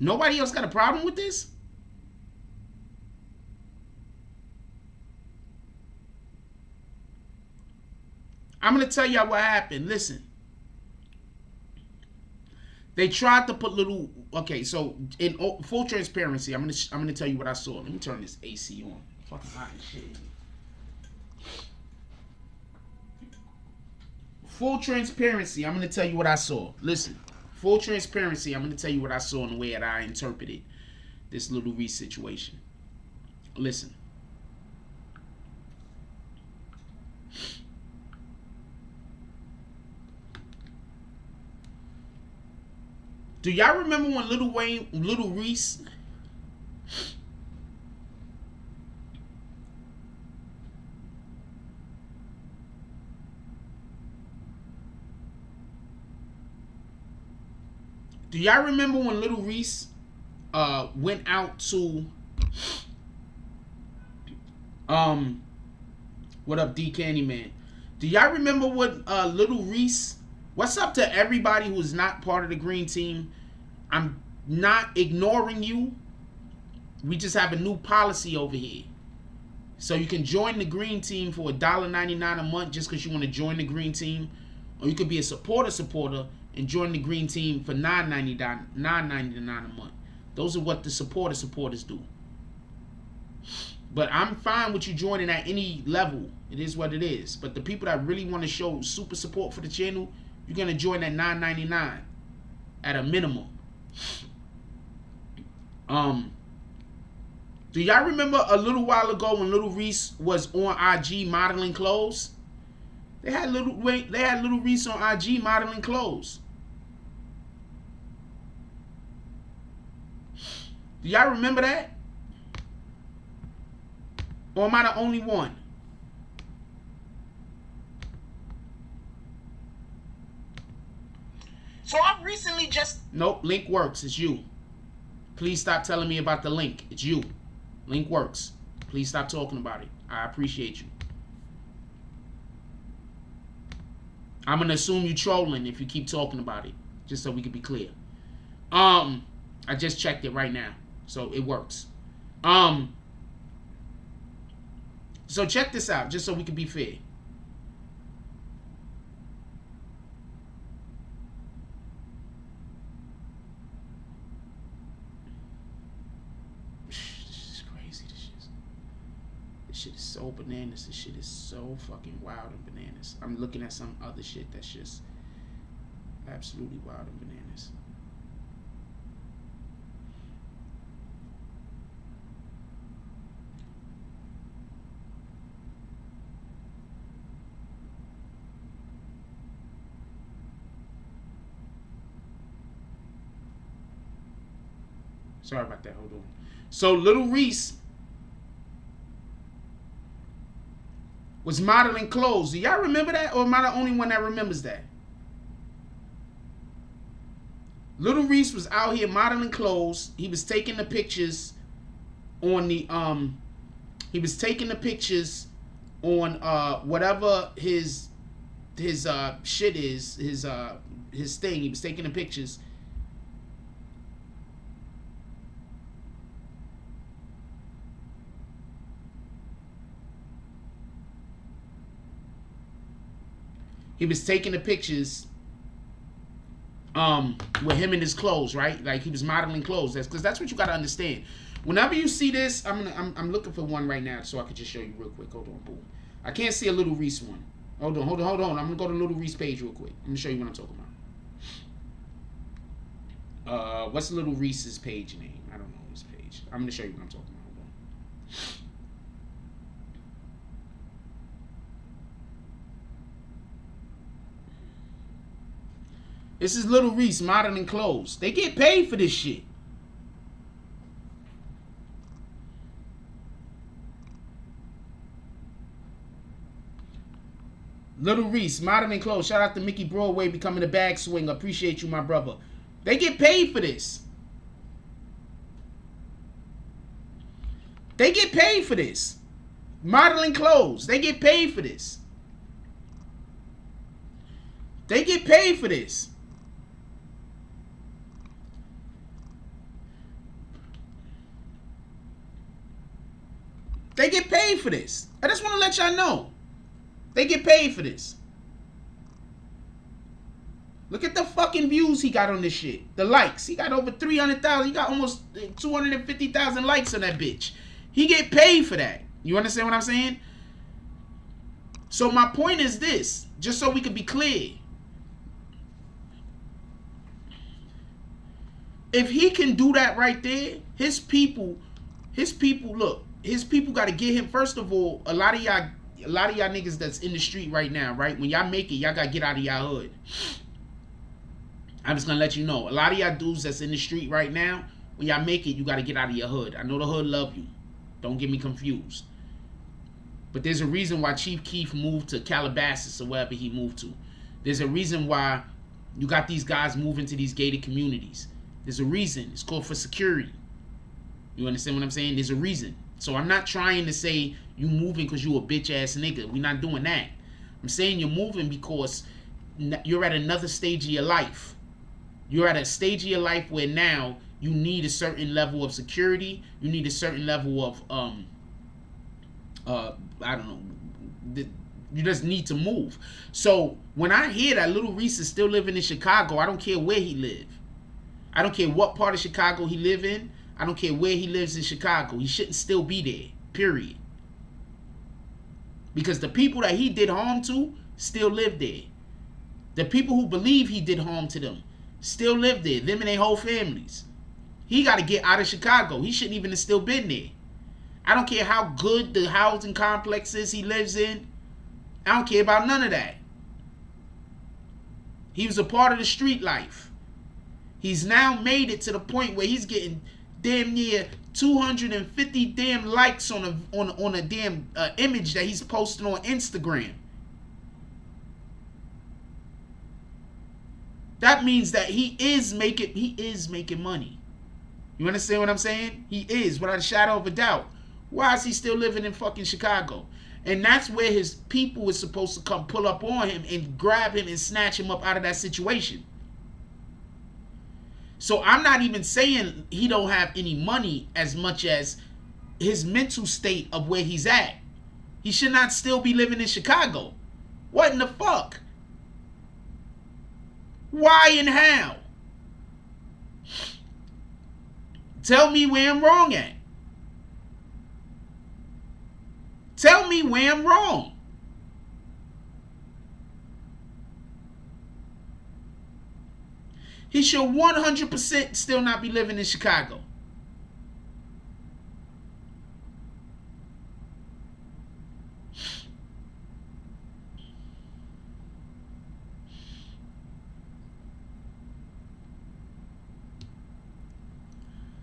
Nobody else got a problem with this? I'm going to tell y'all what happened. Listen. They tried to put little... Okay, so in full transparency, I'm gonna tell you what I saw. Let me turn this AC on. Fucking hot and shit. Full transparency, I'm going to tell you what I saw. Listen, full transparency, I'm going to tell you what I saw in the way that I interpreted this Lil Reese situation. Listen. Do y'all remember when Lil Reese... Do y'all remember when Lil Reese went out to What up, D Candyman? Do y'all remember what Lil Reese? What's up to everybody who's not part of the green team? I'm not ignoring you. We just have a new policy over here. So you can join the green team for $1.99 a month just because you want to join the green team. Or you could be a supporter and join the green team for $9.99 a month. Those are what the supporters do. But I'm fine with you joining at any level. It is what it is. But the people that really want to show super support for the channel, you're going to join at $9.99 at a minimum. Do y'all remember a little while ago when Lil Reese was on IG modeling clothes? They had Lil Reese on IG modeling clothes. Do y'all remember that? Or am I the only one? So I've recently just... Nope, link works. It's you. Please stop telling me about the link. It's you. Link works. Please stop talking about it. I appreciate you. I'm going to assume you trolling if you keep talking about it. Just so we can be clear. I just checked it right now. So it works. So check this out, just so we can be fair. This is crazy. This shit is so bananas. This shit is so fucking wild and bananas. I'm looking at some other shit that's just absolutely wild and bananas. Sorry about that. Hold on. So Lil Reese was modeling clothes. Do y'all remember that? Or am I the only one that remembers that? Lil Reese was out here modeling clothes. He was taking the pictures on the he was taking the pictures on whatever his shit is, his thing. He was taking the pictures. He was taking the pictures with him in his clothes, right? Like he was modeling clothes. That's because that's what you gotta understand. Whenever you see this, I'm looking for one right now so I could just show you real quick. Hold on, boom. I can't see a Lil Reese one. Hold on. I'm gonna go to Lil Reese page real quick. I'm gonna show you what I'm talking about. What's Lil Reese's page name? I don't know his page. I'm gonna show you what I'm talking about. Hold on. This is Lil Reese modeling clothes. They get paid for this shit. Lil Reese modeling clothes. Shout out to Mickey Broadway becoming a bag swinger. Appreciate you, my brother. They get paid for this. They get paid for this. Modeling clothes. They get paid for this. They get paid for this. They get paid for this. I just want to let y'all know. They get paid for this. Look at the fucking views he got on this shit. The likes. He got over 300,000. He got almost 250,000 likes on that bitch. He get paid for that. You understand what I'm saying? So my point is this. Just so we can be clear. If he can do that right there, his people, look. His people got to get him. First of all, a lot of y'all niggas that's in the street right now, right? When y'all make it, y'all got to get out of y'all hood. I'm just going to let you know. A lot of y'all dudes that's in the street right now, when y'all make it, you got to get out of your hood. I know the hood love you. Don't get me confused. But there's a reason why Chief Keef moved to Calabasas or wherever he moved to. There's a reason why you got these guys moving to these gated communities. There's a reason. It's called for security. You understand what I'm saying? There's a reason. So I'm not trying to say you moving because you a bitch ass nigga. We're not doing that. I'm saying you're moving because you're at another stage of your life. You're at a stage of your life where now you need a certain level of security. You need a certain level of I don't know. You just need to move. So when I hear that Lil Reese is still living in Chicago, I don't care where he live. I don't care what part of Chicago he live in. I don't care where he lives in Chicago. He shouldn't still be there. Period. Because the people that he did harm to still live there. The people who believe he did harm to them still live there. Them and their whole families. He got to get out of Chicago. He shouldn't even have still been there. I don't care how good the housing complex is he lives in. I don't care about none of that. He was a part of the street life. He's now made it to the point where he's getting damn near 250 damn likes on a damn image that he's posting on Instagram. That means that he is making money. You understand what I'm saying? He is, without a shadow of a doubt. Why is he still living in fucking Chicago? And that's where his people is supposed to come pull up on him and grab him and snatch him up out of that situation. So I'm not even saying he don't have any money as much as his mental state of where he's at. He should not still be living in Chicago. What in the fuck? Why and how? Tell me where I'm wrong at. Tell me where I'm wrong. He should 100% still not be living in Chicago.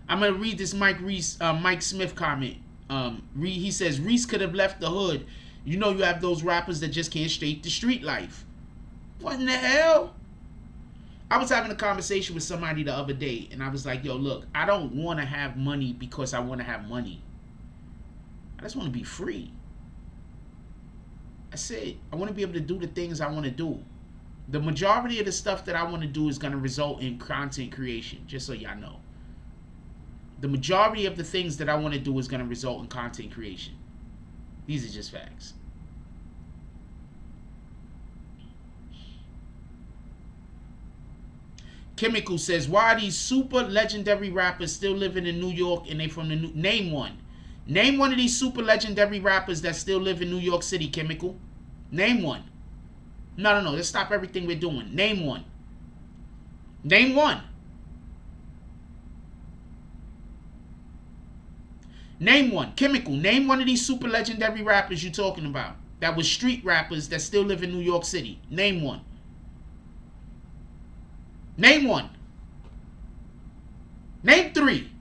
I'm going to read this Mike Smith comment. He says, Reese could have left the hood. You know you have those rappers that just can't straight the street life. What in the hell? I was having a conversation with somebody the other day, and I was like, yo, look, I don't want to have money because I want to have money. I just want to be free. I said, I want to be able to do the things I want to do. The majority of the stuff that I want to do is going to result in content creation, just so y'all know. The majority of the things that I want to do is going to result in content creation. These are just facts. Chemical says, why are these super legendary rappers still living in New York and they from the name one? Name one of these super legendary rappers that still live in New York City, Chemical. Name one. No. Let's stop everything we're doing. Name one. Name one. Name one. Chemical. Name one of these super legendary rappers you're talking about. That was street rappers that still live in New York City. Name one. Name one. Name three.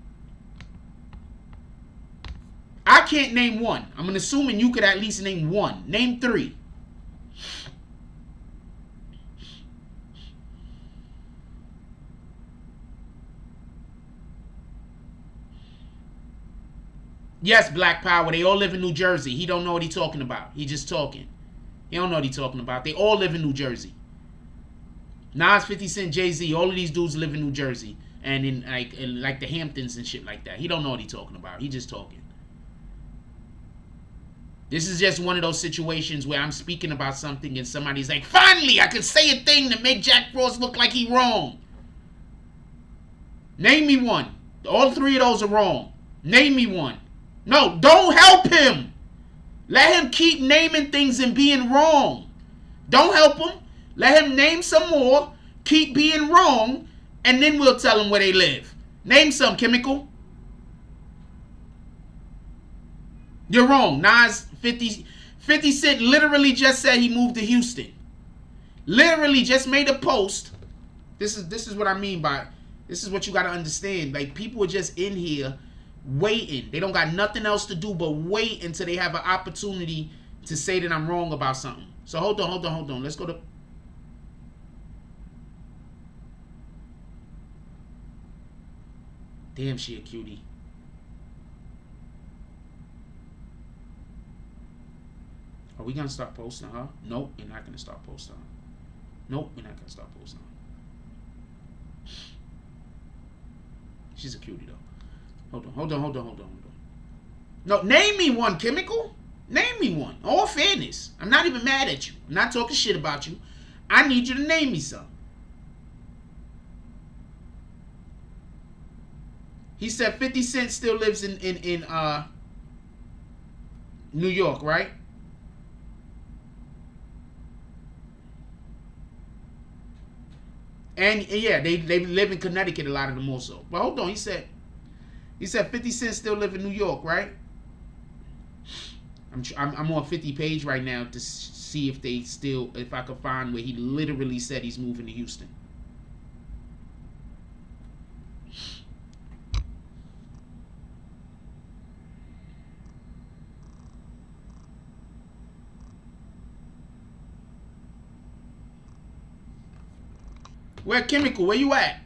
I can't name one. I'm assuming you could at least name one. Name three. Yes, Black Power. They all live in New Jersey. He don't know what he's talking about. He just talking. He don't know what he's talking about. They all live in New Jersey. Nas, 50 Cent, Jay-Z, all of these dudes live in New Jersey. And in like the Hamptons and shit like that. He don't know what he's talking about. He just talking. This is just one of those situations where I'm speaking about something and somebody's like, finally, I can say a thing to make Jack Frost look like he wrong. Name me one. All three of those are wrong. Name me one. No, don't help him. Let him keep naming things and being wrong. Don't help him. Let him name some more, keep being wrong, and then we'll tell him where they live. Name some, Chemical. You're wrong. Nas, 50 Cent literally just said he moved to Houston. Literally just made a post. This is what I mean by, this is what you got to understand. Like, people are just in here waiting. They don't got nothing else to do but wait until they have an opportunity to say that I'm wrong about something. So hold on. Let's go to... Damn, she a cutie. Are we gonna start posting her? Nope, we're not gonna start posting her. Nope, we're not gonna start posting her. She's a cutie though. Hold on. No, name me one, Chemical. Name me one. All fairness. I'm not even mad at you. I'm not talking shit about you. I need you to name me some. He said 50 Cent still lives in New York, right? And yeah, they live in Connecticut, a lot of them also. But hold on, he said 50 Cent still live in New York, right? I'm on 50 page right now to see if I could find where he literally said he's moving to Houston. Where Chemical? Where you at?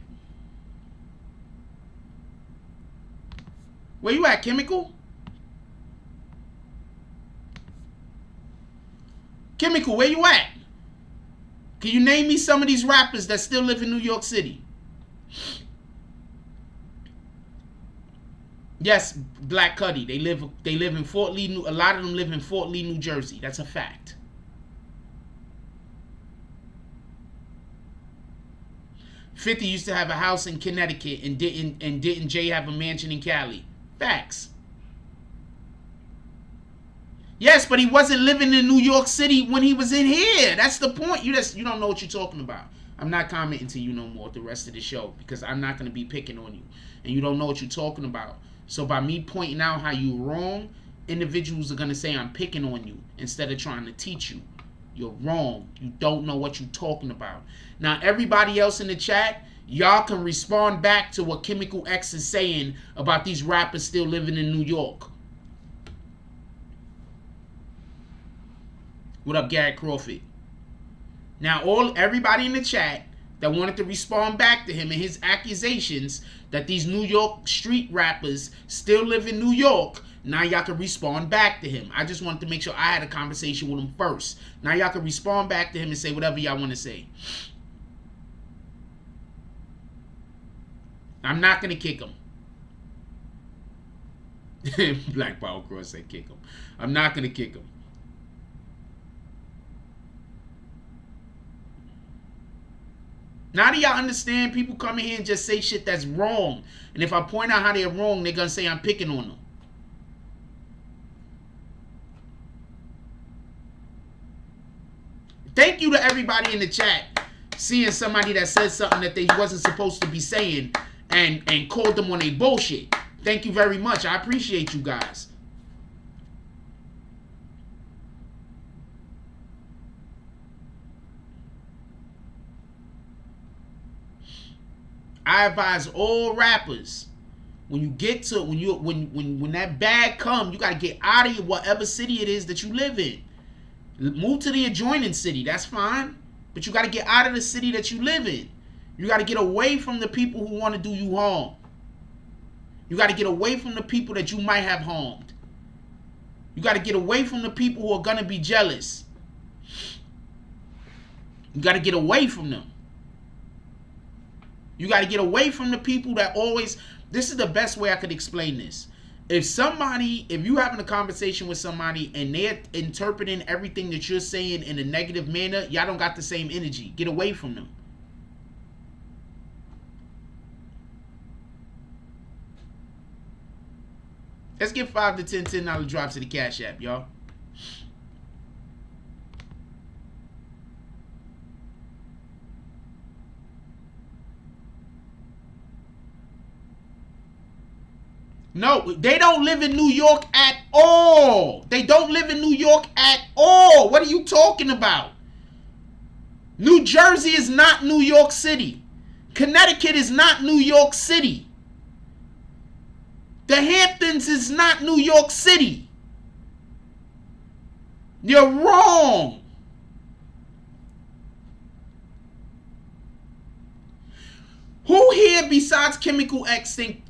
Where you at, Chemical? Chemical, where you at? Can you name me some of these rappers that still live in New York City? Yes, Black Cuddy. They live in Fort Lee. A lot of them live in Fort Lee, New Jersey. That's a fact. $50 used to have a house in Connecticut, and didn't Jay have a mansion in Cali? Facts. Yes, but he wasn't living in New York City when he was in here. That's the point. You don't know what you're talking about. I'm not commenting to you no more the rest of the show because I'm not going to be picking on you. And you don't know what you're talking about. So by me pointing out how you're wrong, individuals are going to say I'm picking on you instead of trying to teach you. You're wrong. You don't know what you're talking about. Now, everybody else in the chat, y'all can respond back to what Chemical X is saying about these rappers still living in New York. What up, Garrett Crawford? Now, everybody in the chat that wanted to respond back to him and his accusations that these New York street rappers still live in New York, now y'all can respond back to him. I just wanted to make sure I had a conversation with him first. Now y'all can respond back to him and say whatever y'all want to say. I'm not going to kick him. Black Power Cross said kick him. I'm not going to kick him. Now do y'all understand? People come in here and just say shit that's wrong. And if I point out how they're wrong, they're going to say I'm picking on them. Thank you to everybody in the chat seeing somebody that said something that they wasn't supposed to be saying and called them on their bullshit. Thank you very much. I appreciate you guys. I advise all rappers, when you get to when that bag come, you gotta get out of whatever city it is that you live in. Move to the adjoining city, that's fine. But you gotta get out of the city that you live in. You gotta get away from the people who want to do you harm. You gotta get away from the people that you might have harmed. You gotta get away from the people who are gonna be jealous. You gotta get away from them. You got to get away from the people that always... This is the best way I could explain this. If you having a conversation with somebody and they're interpreting everything that you're saying in a negative manner, y'all don't got the same energy. Get away from them. Let's get 5 to 10 $10 drops to the Cash App, y'all. No, they don't live in New York at all. They don't live in New York at all. What are you talking about? New Jersey is not New York City. Connecticut is not New York City. The Hamptons is not New York City. You're wrong. Who here besides Chemical X think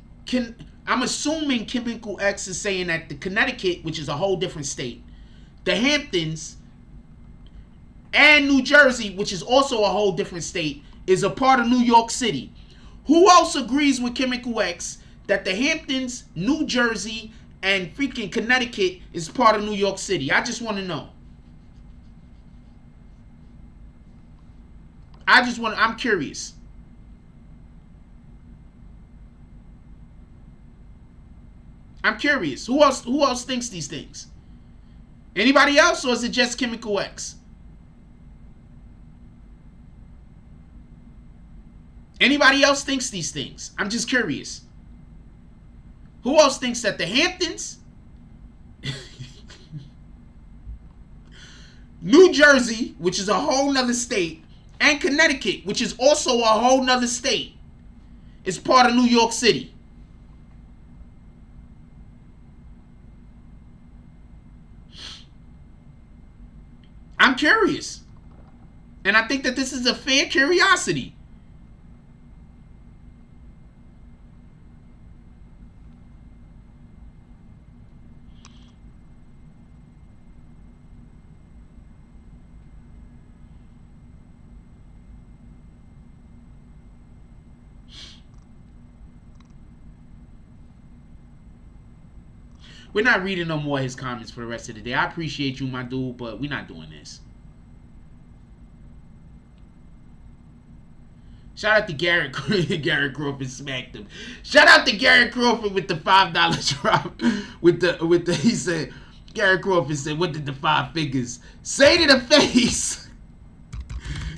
I'm assuming Chemical X is saying that the Connecticut, which is a whole different state, the Hamptons and New Jersey, which is also a whole different state, is a part of New York City. Who else agrees with Chemical X that the Hamptons, New Jersey, and freaking Connecticut is part of New York City? I just want to know. I'm curious. I'm curious. Who else thinks these things? Anybody else, or is it just Chemical X? Anybody else thinks these things? I'm just curious. Who else thinks that the Hamptons, New Jersey, which is a whole nother state, and Connecticut, which is also a whole nother state, is part of New York City? I'm curious. And I think that this is a fair curiosity. We're not reading no more of his comments for the rest of the day. I appreciate you, my dude, but we're not doing this. Shout out to Garrett. Garrett Crawford smacked him. Shout out to Garrett Crawford with the $5 drop. With the he said, Garrett Crawford said, what did the 5 figures say to the face?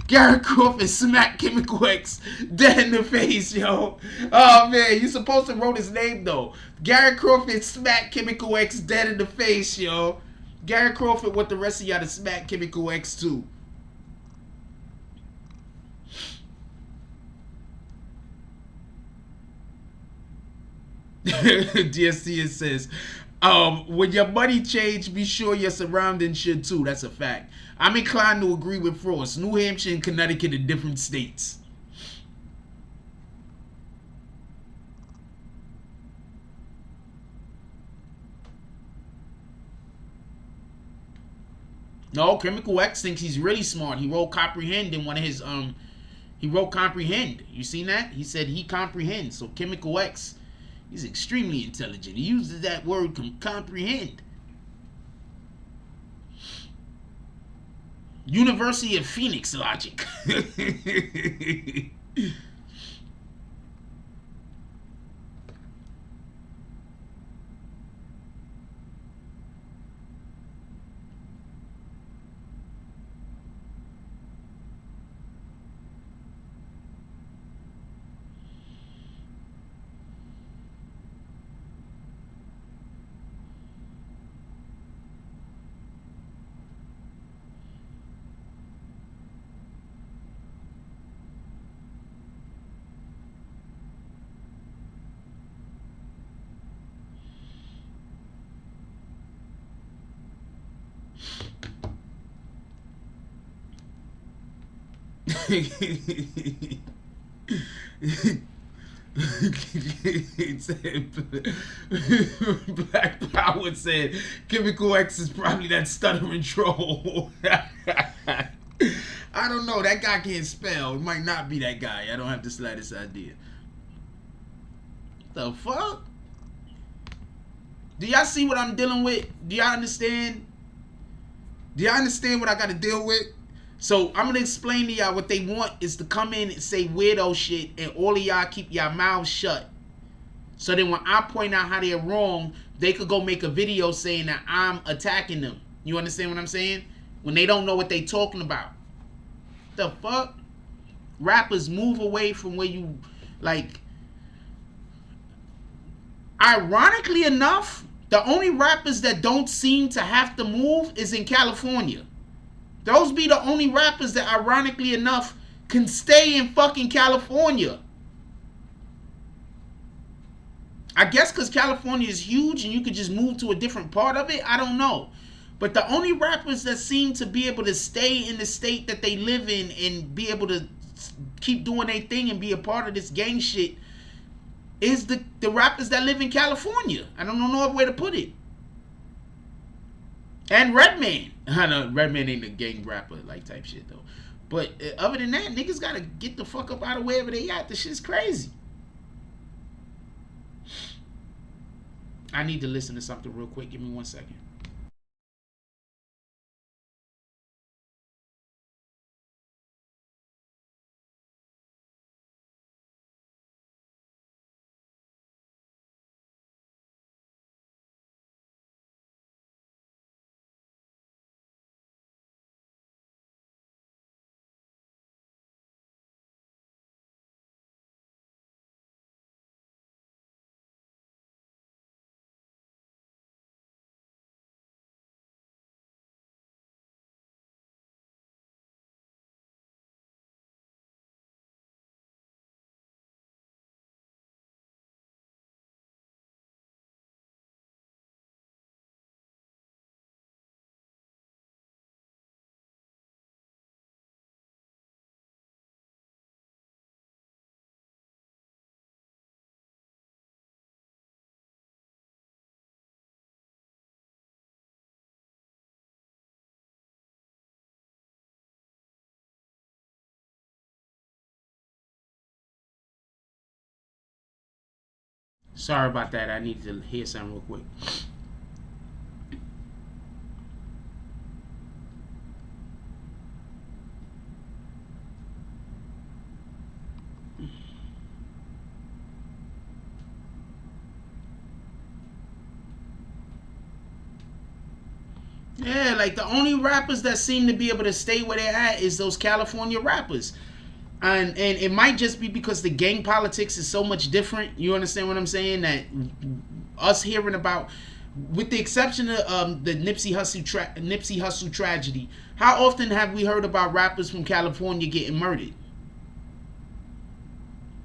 Garrett Crawford smacked Chemical X dead in the face, yo. Oh, man. You supposed to wrote his name, though. Garrett Crawford smacked Chemical X dead in the face, yo. Garrett Crawford want the rest of y'all to smack Chemical X, too. DSC says, when your money change, be sure your surroundings should, too. That's a fact. I'm inclined to agree with Frost. New Hampshire and Connecticut are different states. No, Chemical X thinks he's really smart. He wrote comprehend in one of his he wrote comprehend. You seen that? He said he comprehends. So Chemical X, he's extremely intelligent. He uses that word comprehend. University of Phoenix logic. Black Power said Chemical X is probably that stuttering troll. I don't know. That guy can't spell. It might not be that guy. I don't have the slightest idea. The fuck? Do y'all see what I'm dealing with? Do y'all understand? Do y'all understand what I got to deal with? So I'm going to explain to y'all what they want is to come in and say weirdo shit and all of y'all keep your mouths shut. So then when I point out how they're wrong, they could go make a video saying that I'm attacking them. You understand what I'm saying? When they don't know what they talking about. The fuck? Rappers, move away from where you, like... Ironically enough, the only rappers that don't seem to have to move is in California. Those be the only rappers that, ironically enough, can stay in fucking California. I guess because California is huge and you could just move to a different part of it. I don't know. But the only rappers that seem to be able to stay in the state that they live in and be able to keep doing their thing and be a part of this gang shit is the rappers that live in California. I don't know no other way to put it. And Redman. I know Redman ain't a gang rapper like type shit though. But other than that, niggas gotta get the fuck up out of wherever they at. This shit's crazy. I need to listen to something real quick. Give me 1 second. Sorry about that. I need to hear something real quick. Yeah, like the only rappers that seem to be able to stay where they're at is those California rappers. And it might just be because the gang politics is so much different. You understand what I'm saying? That us hearing about, with the exception of the Nipsey Hussle tragedy, how often have we heard about rappers from California getting murdered?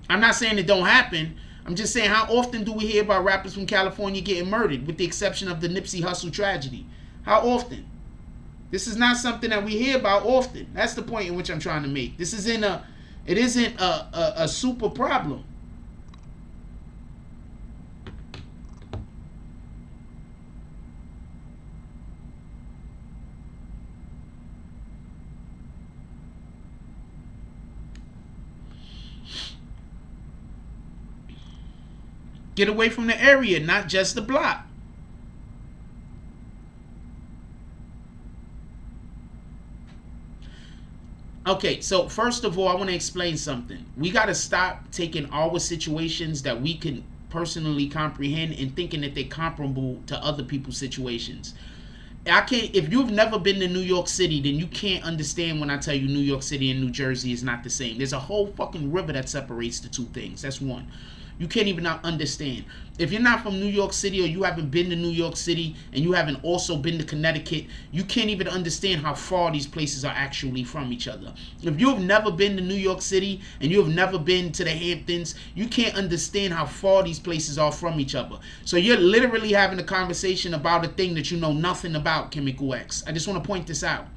I'm not saying it don't happen. I'm just saying, how often do we hear about rappers from California getting murdered, with the exception of the Nipsey Hussle tragedy? How often? This is not something that we hear about often. That's the point in which I'm trying to make. This isn't it isn't a super problem. Get away from the area, not just the block. Okay, so first of all, I want to explain something. We got to stop taking our situations that we can personally comprehend and thinking that they're comparable to other people's situations. I can't. If you've never been to New York City, then you can't understand when I tell you New York City and New Jersey is not the same. There's a whole fucking river that separates the two things. That's one. You can't even understand. If you're not from New York City, or you haven't been to New York City and you haven't also been to Connecticut, you can't even understand how far these places are actually from each other. If you've never been to New York City and you've never been to the Hamptons, you can't understand how far these places are from each other. So you're literally having a conversation about a thing that you know nothing about, Chemical X. I just want to point this out.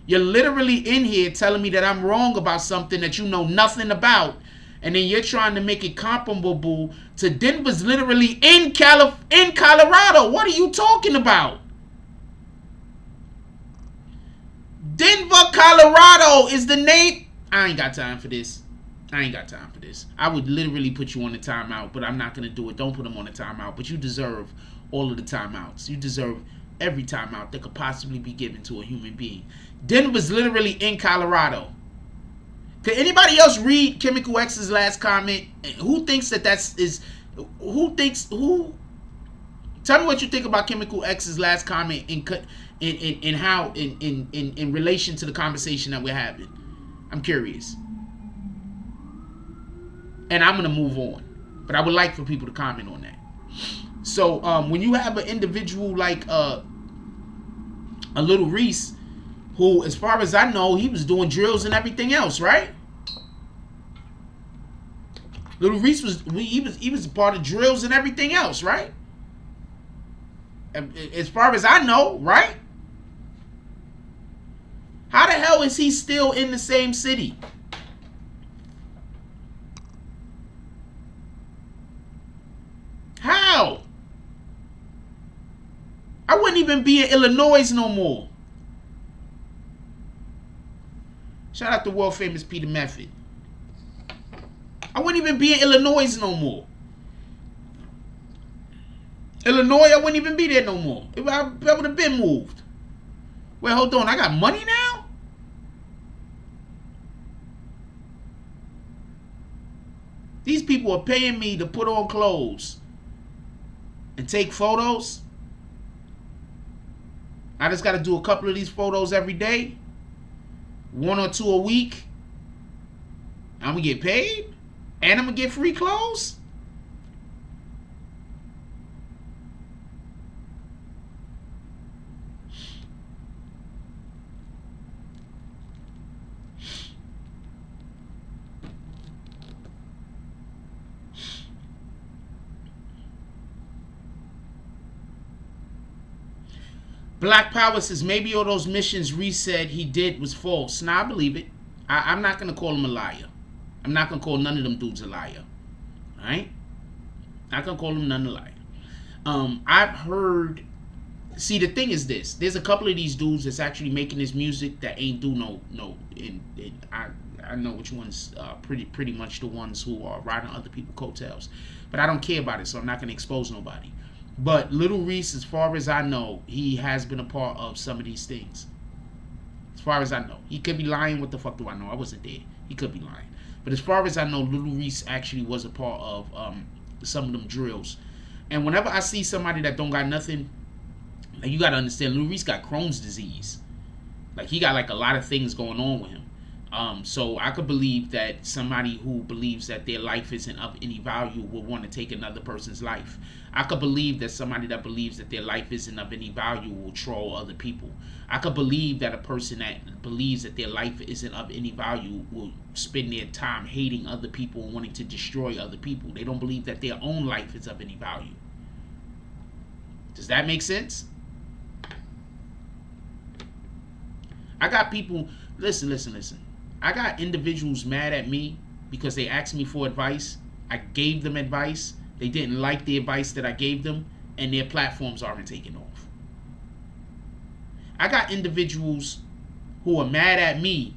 You're literally in here telling me that I'm wrong about something that you know nothing about, and then you're trying to make it comparable to Denver's literally in Colorado. What are you talking about? Denver, Colorado is the name. I ain't got time for this. I would literally put you on the timeout, but I'm not going to do it. Don't put them on the timeout. But you deserve all of the timeouts. You deserve every timeout that could possibly be given to a human being. Denver's literally in Colorado. Can anybody else read Chemical X's last comment? Who thinks that who? Tell me what you think about Chemical X's last comment in how in relation to the conversation that we're having. I'm curious, and I'm gonna move on, but I would like for people to comment on that. So when you have an individual like a Lil Reese, who, as far as I know, he was doing drills and everything else, right? Lil Reese was a part of drills and everything else, right? As far as I know, right? How the hell is he still in the same city? How? I I wouldn't even be in Illinois no more. Shout out to world famous Peter Method. I wouldn't even be in Illinois no more. Illinois, I wouldn't even be there no more. I would have been moved. Wait, hold on. I got money now? These people are paying me to put on clothes and take photos. I just got to do a couple of these photos every day. 1 or 2 a week. I'm going to get paid. And I'm going to get free clothes. Black Power says maybe all those missions Reese said he did was false. Nah, I believe it. I'm not going to call him a liar. I'm not going to call none of them dudes a liar. Alright? Not going to call them none a liar. I've heard... See, the thing is this. There's a couple of these dudes that's actually making this music that ain't do no... I know which ones pretty much the ones who are riding other people's coattails. But I don't care about it, so I'm not going to expose nobody. But Lil Reese, as far as I know, he has been a part of some of these things. As far as I know. He could be lying. What the fuck do I know? I wasn't there. He could be lying. But as far as I know, Lil Reese actually was a part of some of them drills. And whenever I see somebody that don't got nothing, like, you got to understand, Lil Reese got Crohn's disease. Like, he got like a lot of things going on with him. So I could believe that somebody who believes that their life isn't of any value will want to take another person's life. I could believe that somebody that believes that their life isn't of any value will troll other people. I could believe that a person that believes that their life isn't of any value will spend their time hating other people and wanting to destroy other people. They don't believe that their own life is of any value. Does that make sense? I got people... Listen. I got individuals mad at me because they asked me for advice. I gave them advice. They didn't like the advice that I gave them, and their platforms aren't taking off. I got individuals who are mad at me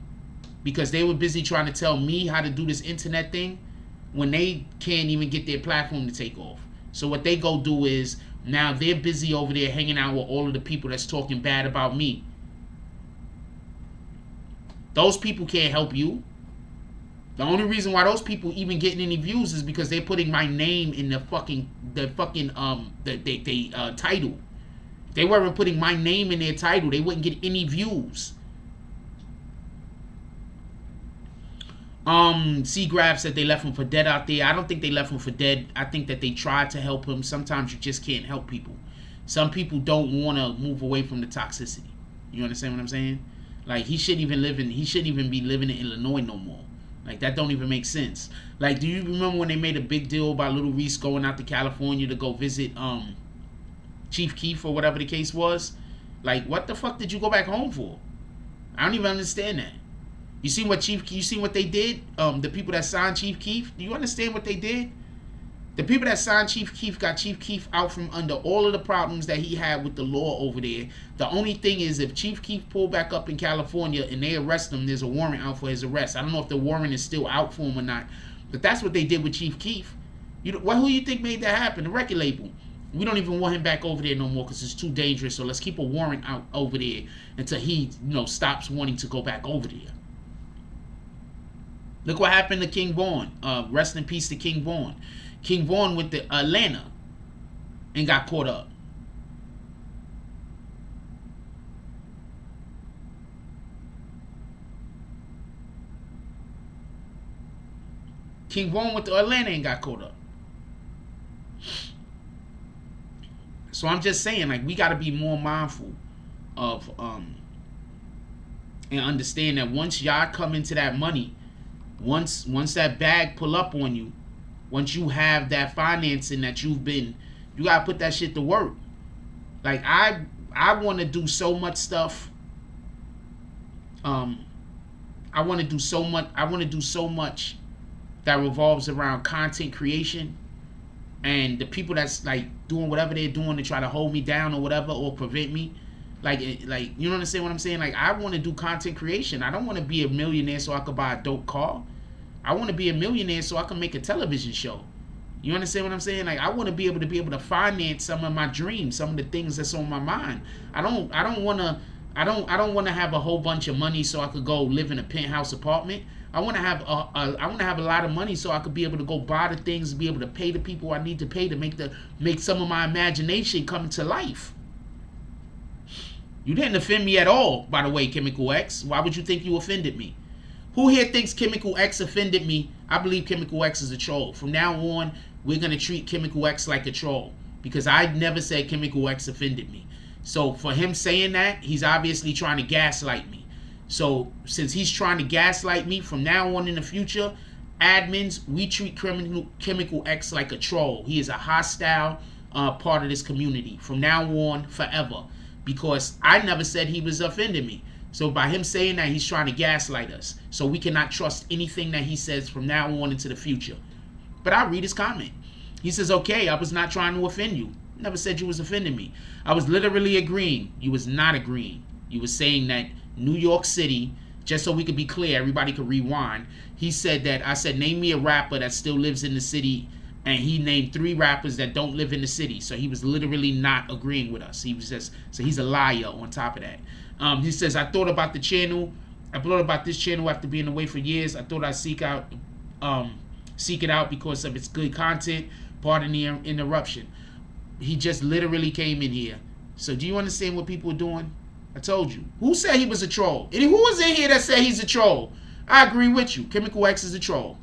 because they were busy trying to tell me how to do this internet thing when they can't even get their platform to take off. So what they go do is, now they're busy over there hanging out with all of the people that's talking bad about me. Those people can't help you. The only reason why those people even getting any views is because they're putting my name in the title. If they weren't putting my name in their title, they wouldn't get any views. C-Grab said they left him for dead out there. I don't think they left him for dead. I think that they tried to help him. Sometimes you just can't help people. Some people don't want to move away from the toxicity. You understand what I'm saying? Like, he shouldn't even be living in Illinois no more. Like, that don't even make sense. Like, do you remember when they made a big deal about Lil Reese going out to California to go visit Chief Keef or whatever the case was? Like, what the fuck did you go back home for? I don't even understand that. You see what they did? The people that signed Chief Keef, do you understand what they did? The people that signed Chief Keef got Chief Keef out from under all of the problems that he had with the law over there. The only thing is, if Chief Keef pull back up in California and they arrest him, there's a warrant out for his arrest. I don't know if the warrant is still out for him or not, but that's what they did with Chief Keef. Who you think made that happen? The record label. We don't even want him back over there no more because it's too dangerous, so let's keep a warrant out over there until he, stops wanting to go back over there. Look what happened to King Vaughn. Rest in peace to King Vaughn. King Vaughn went to Atlanta and got caught up. King Vaughn went to Atlanta and got caught up. So I'm just saying, like, we got to be more mindful of and understand that once y'all come into that money, once that bag pull up on you, once you have that financing that you gotta put that shit to work. Like, I want to do so much stuff. I want to do so much that revolves around content creation. and the people that's like doing whatever they're doing to try to hold me down or whatever, or prevent me, like you understand what I'm saying? Like, I want to do content creation. I don't want to be a millionaire so I could buy a dope car. I want to be a millionaire so I can make a television show. You understand what I'm saying? Like, I want to be able to finance some of my dreams, some of the things that's on my mind. I don't want to have a whole bunch of money so I could go live in a penthouse apartment. I want to have a lot of money so I could be able to go buy the things, be able to pay the people I need to pay to make some of my imagination come to life. You didn't offend me at all, by the way, Chemical X. Why would you think you offended me? Who here thinks Chemical X offended me? I believe Chemical X is a troll. From now on, we're going to treat Chemical X like a troll, because I never said Chemical X offended me. So for him saying that, he's obviously trying to gaslight me. So since he's trying to gaslight me, from now on in the future, admins, we treat Chemical X like a troll. He is a hostile part of this community from now on, forever, because I never said he was offending me. So by him saying that, he's trying to gaslight us. So we cannot trust anything that he says from now on into the future. But I read his comment. He says, okay, I was not trying to offend you. Never said you was offending me. I was literally agreeing. You was not agreeing. You was saying that New York City, just so we could be clear, everybody could rewind. He said that, I said, name me a rapper that still lives in the city. And he named 3 rappers that don't live in the city. So he was literally not agreeing with us. He was just, so he's a liar on top of that. He says, I thought about the channel. I thought about this channel after being away for years. I thought I'd seek it out because of its good content. Pardon the interruption. He just literally came in here. So do you understand what people are doing? I told you. Who said he was a troll? And who was in here that said he's a troll? I agree with you. Chemical X is a troll.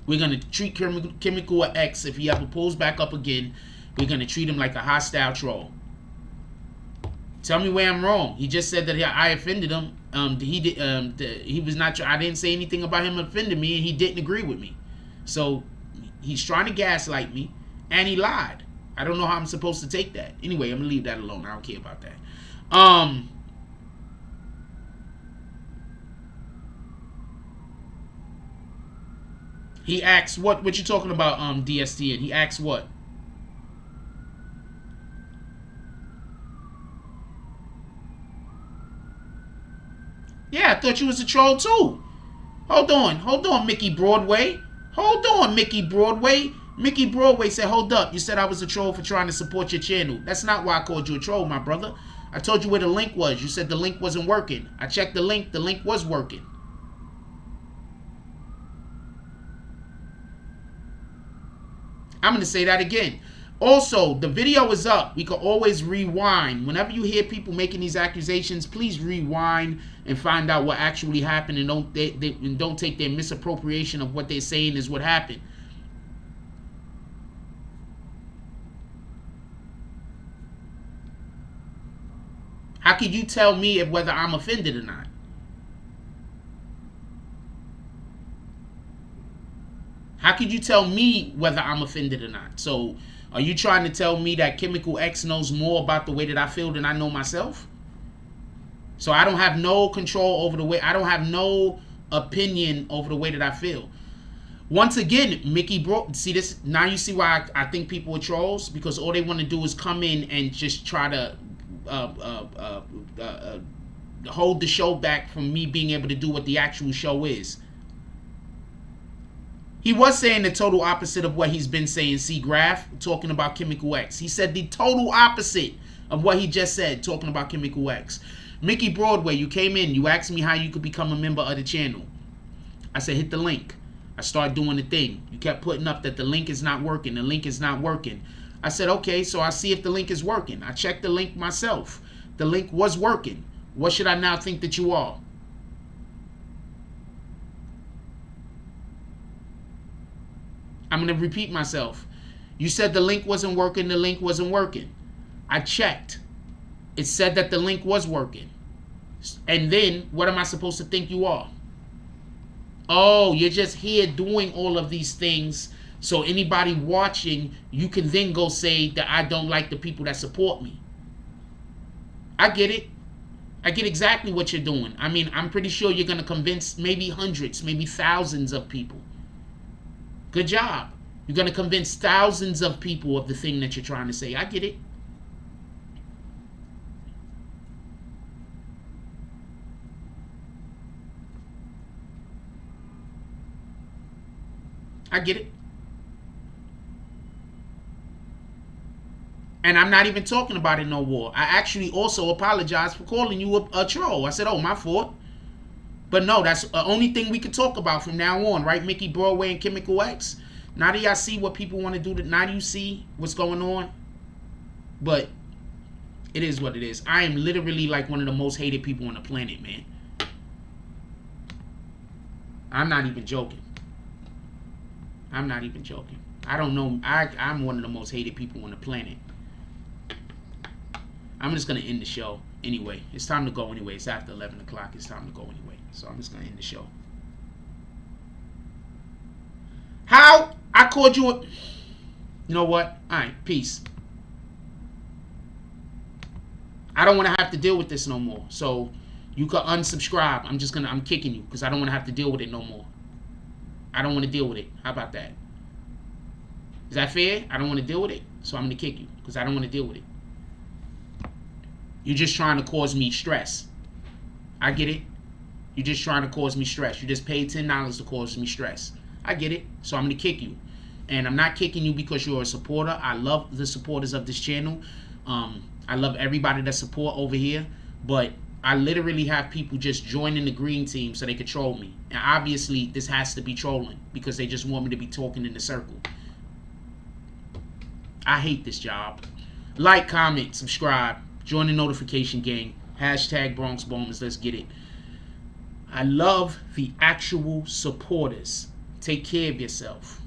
We're going to treat Chemical X, if he ever pulls back up again, we're going to treat him like a hostile troll. Tell me where I'm wrong. He just said that I offended him. He was not. I didn't say anything about him offending me, and he didn't agree with me. So he's trying to gaslight me, and he lied. I don't know how I'm supposed to take that. Anyway, I'm gonna leave that alone. I don't care about that. He asks what you talking about, DSTN. He asks what? Yeah, I thought you was a troll too. Hold on, Mickey Broadway. Hold on, Mickey Broadway. Mickey Broadway said, hold up, you said I was a troll for trying to support your channel. That's not why I called you a troll, my brother. I told you where the link was. You said the link wasn't working. I checked the link was working. I'm going to say that again. Also, the video is up. We can always rewind. Whenever you hear people making these accusations, please rewind and find out what actually happened, and don't take their misappropriation of what they're saying is what happened. How could you tell me whether I'm offended or not? How could you tell me whether I'm offended or not? So, are you trying to tell me that Chemical X knows more about the way that I feel than I know myself? So I don't have no control over the way, I don't have no opinion over the way that I feel. Once again, Mickey see this, now you see why I think people are trolls? Because all they want to do is come in and just try to hold the show back from me being able to do what the actual show is. He was saying the total opposite of what he's been saying, see Graph, talking about Chemical X. He said the total opposite of what he just said, talking about Chemical X. Mickey Broadway, you came in, you asked me how you could become a member of the channel. I said, hit the link. I started doing the thing. You kept putting up that the link is not working, the link is not working. I said, okay, so I see if the link is working. I checked the link myself. The link was working. What should I now think that you are? I'm going to repeat myself. You said the link wasn't working, the link wasn't working. I checked. It said that the link was working. And then, what am I supposed to think you are? Oh, you're just here doing all of these things, so anybody watching, you can then go say that I don't like the people that support me. I get it. I get exactly what you're doing. I mean, I'm pretty sure you're going to convince maybe hundreds, maybe thousands of people. Good job. You're going to convince thousands of people of the thing that you're trying to say. I get it. I get it. And I'm not even talking about it no more. I actually also apologize for calling you a troll. I said, oh, my fault. But no, that's the only thing we could talk about from now on, right? Mickey Broadway and Chemical X. Now that y'all see what people want to do, now do you see what's going on? But it is what it is. I am literally like one of the most hated people on the planet, man. I'm not even joking. I'm not even joking. I don't know. I'm one of the most hated people on the planet. I'm just going to end the show anyway. It's time to go anyway. It's after 11 o'clock. It's time to go anyway. So I'm just going to end the show. How? I called you a... You know what? All right. Peace. I don't want to have to deal with this no more. So you can unsubscribe. I'm kicking you because I don't want to have to deal with it no more. I don't want to deal with it. How about that? Is that fair? I don't want to deal with it. So I'm going to kick you because I don't want to deal with it. You're just trying to cause me stress. I get it. You're just trying to cause me stress. You just paid $10 to cause me stress. I get it. So I'm going to kick you. And I'm not kicking you because you're a supporter. I love the supporters of this channel. I love everybody that support over here. But I literally have people just joining the green team so they can troll me. And obviously, this has to be trolling because they just want me to be talking in the circle. I hate this job. Like, comment, subscribe. Join the notification gang. Hashtag Bronx Bombers. Let's get it. I love the actual supporters. Take care of yourself.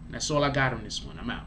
That's all I got on this one. I'm out.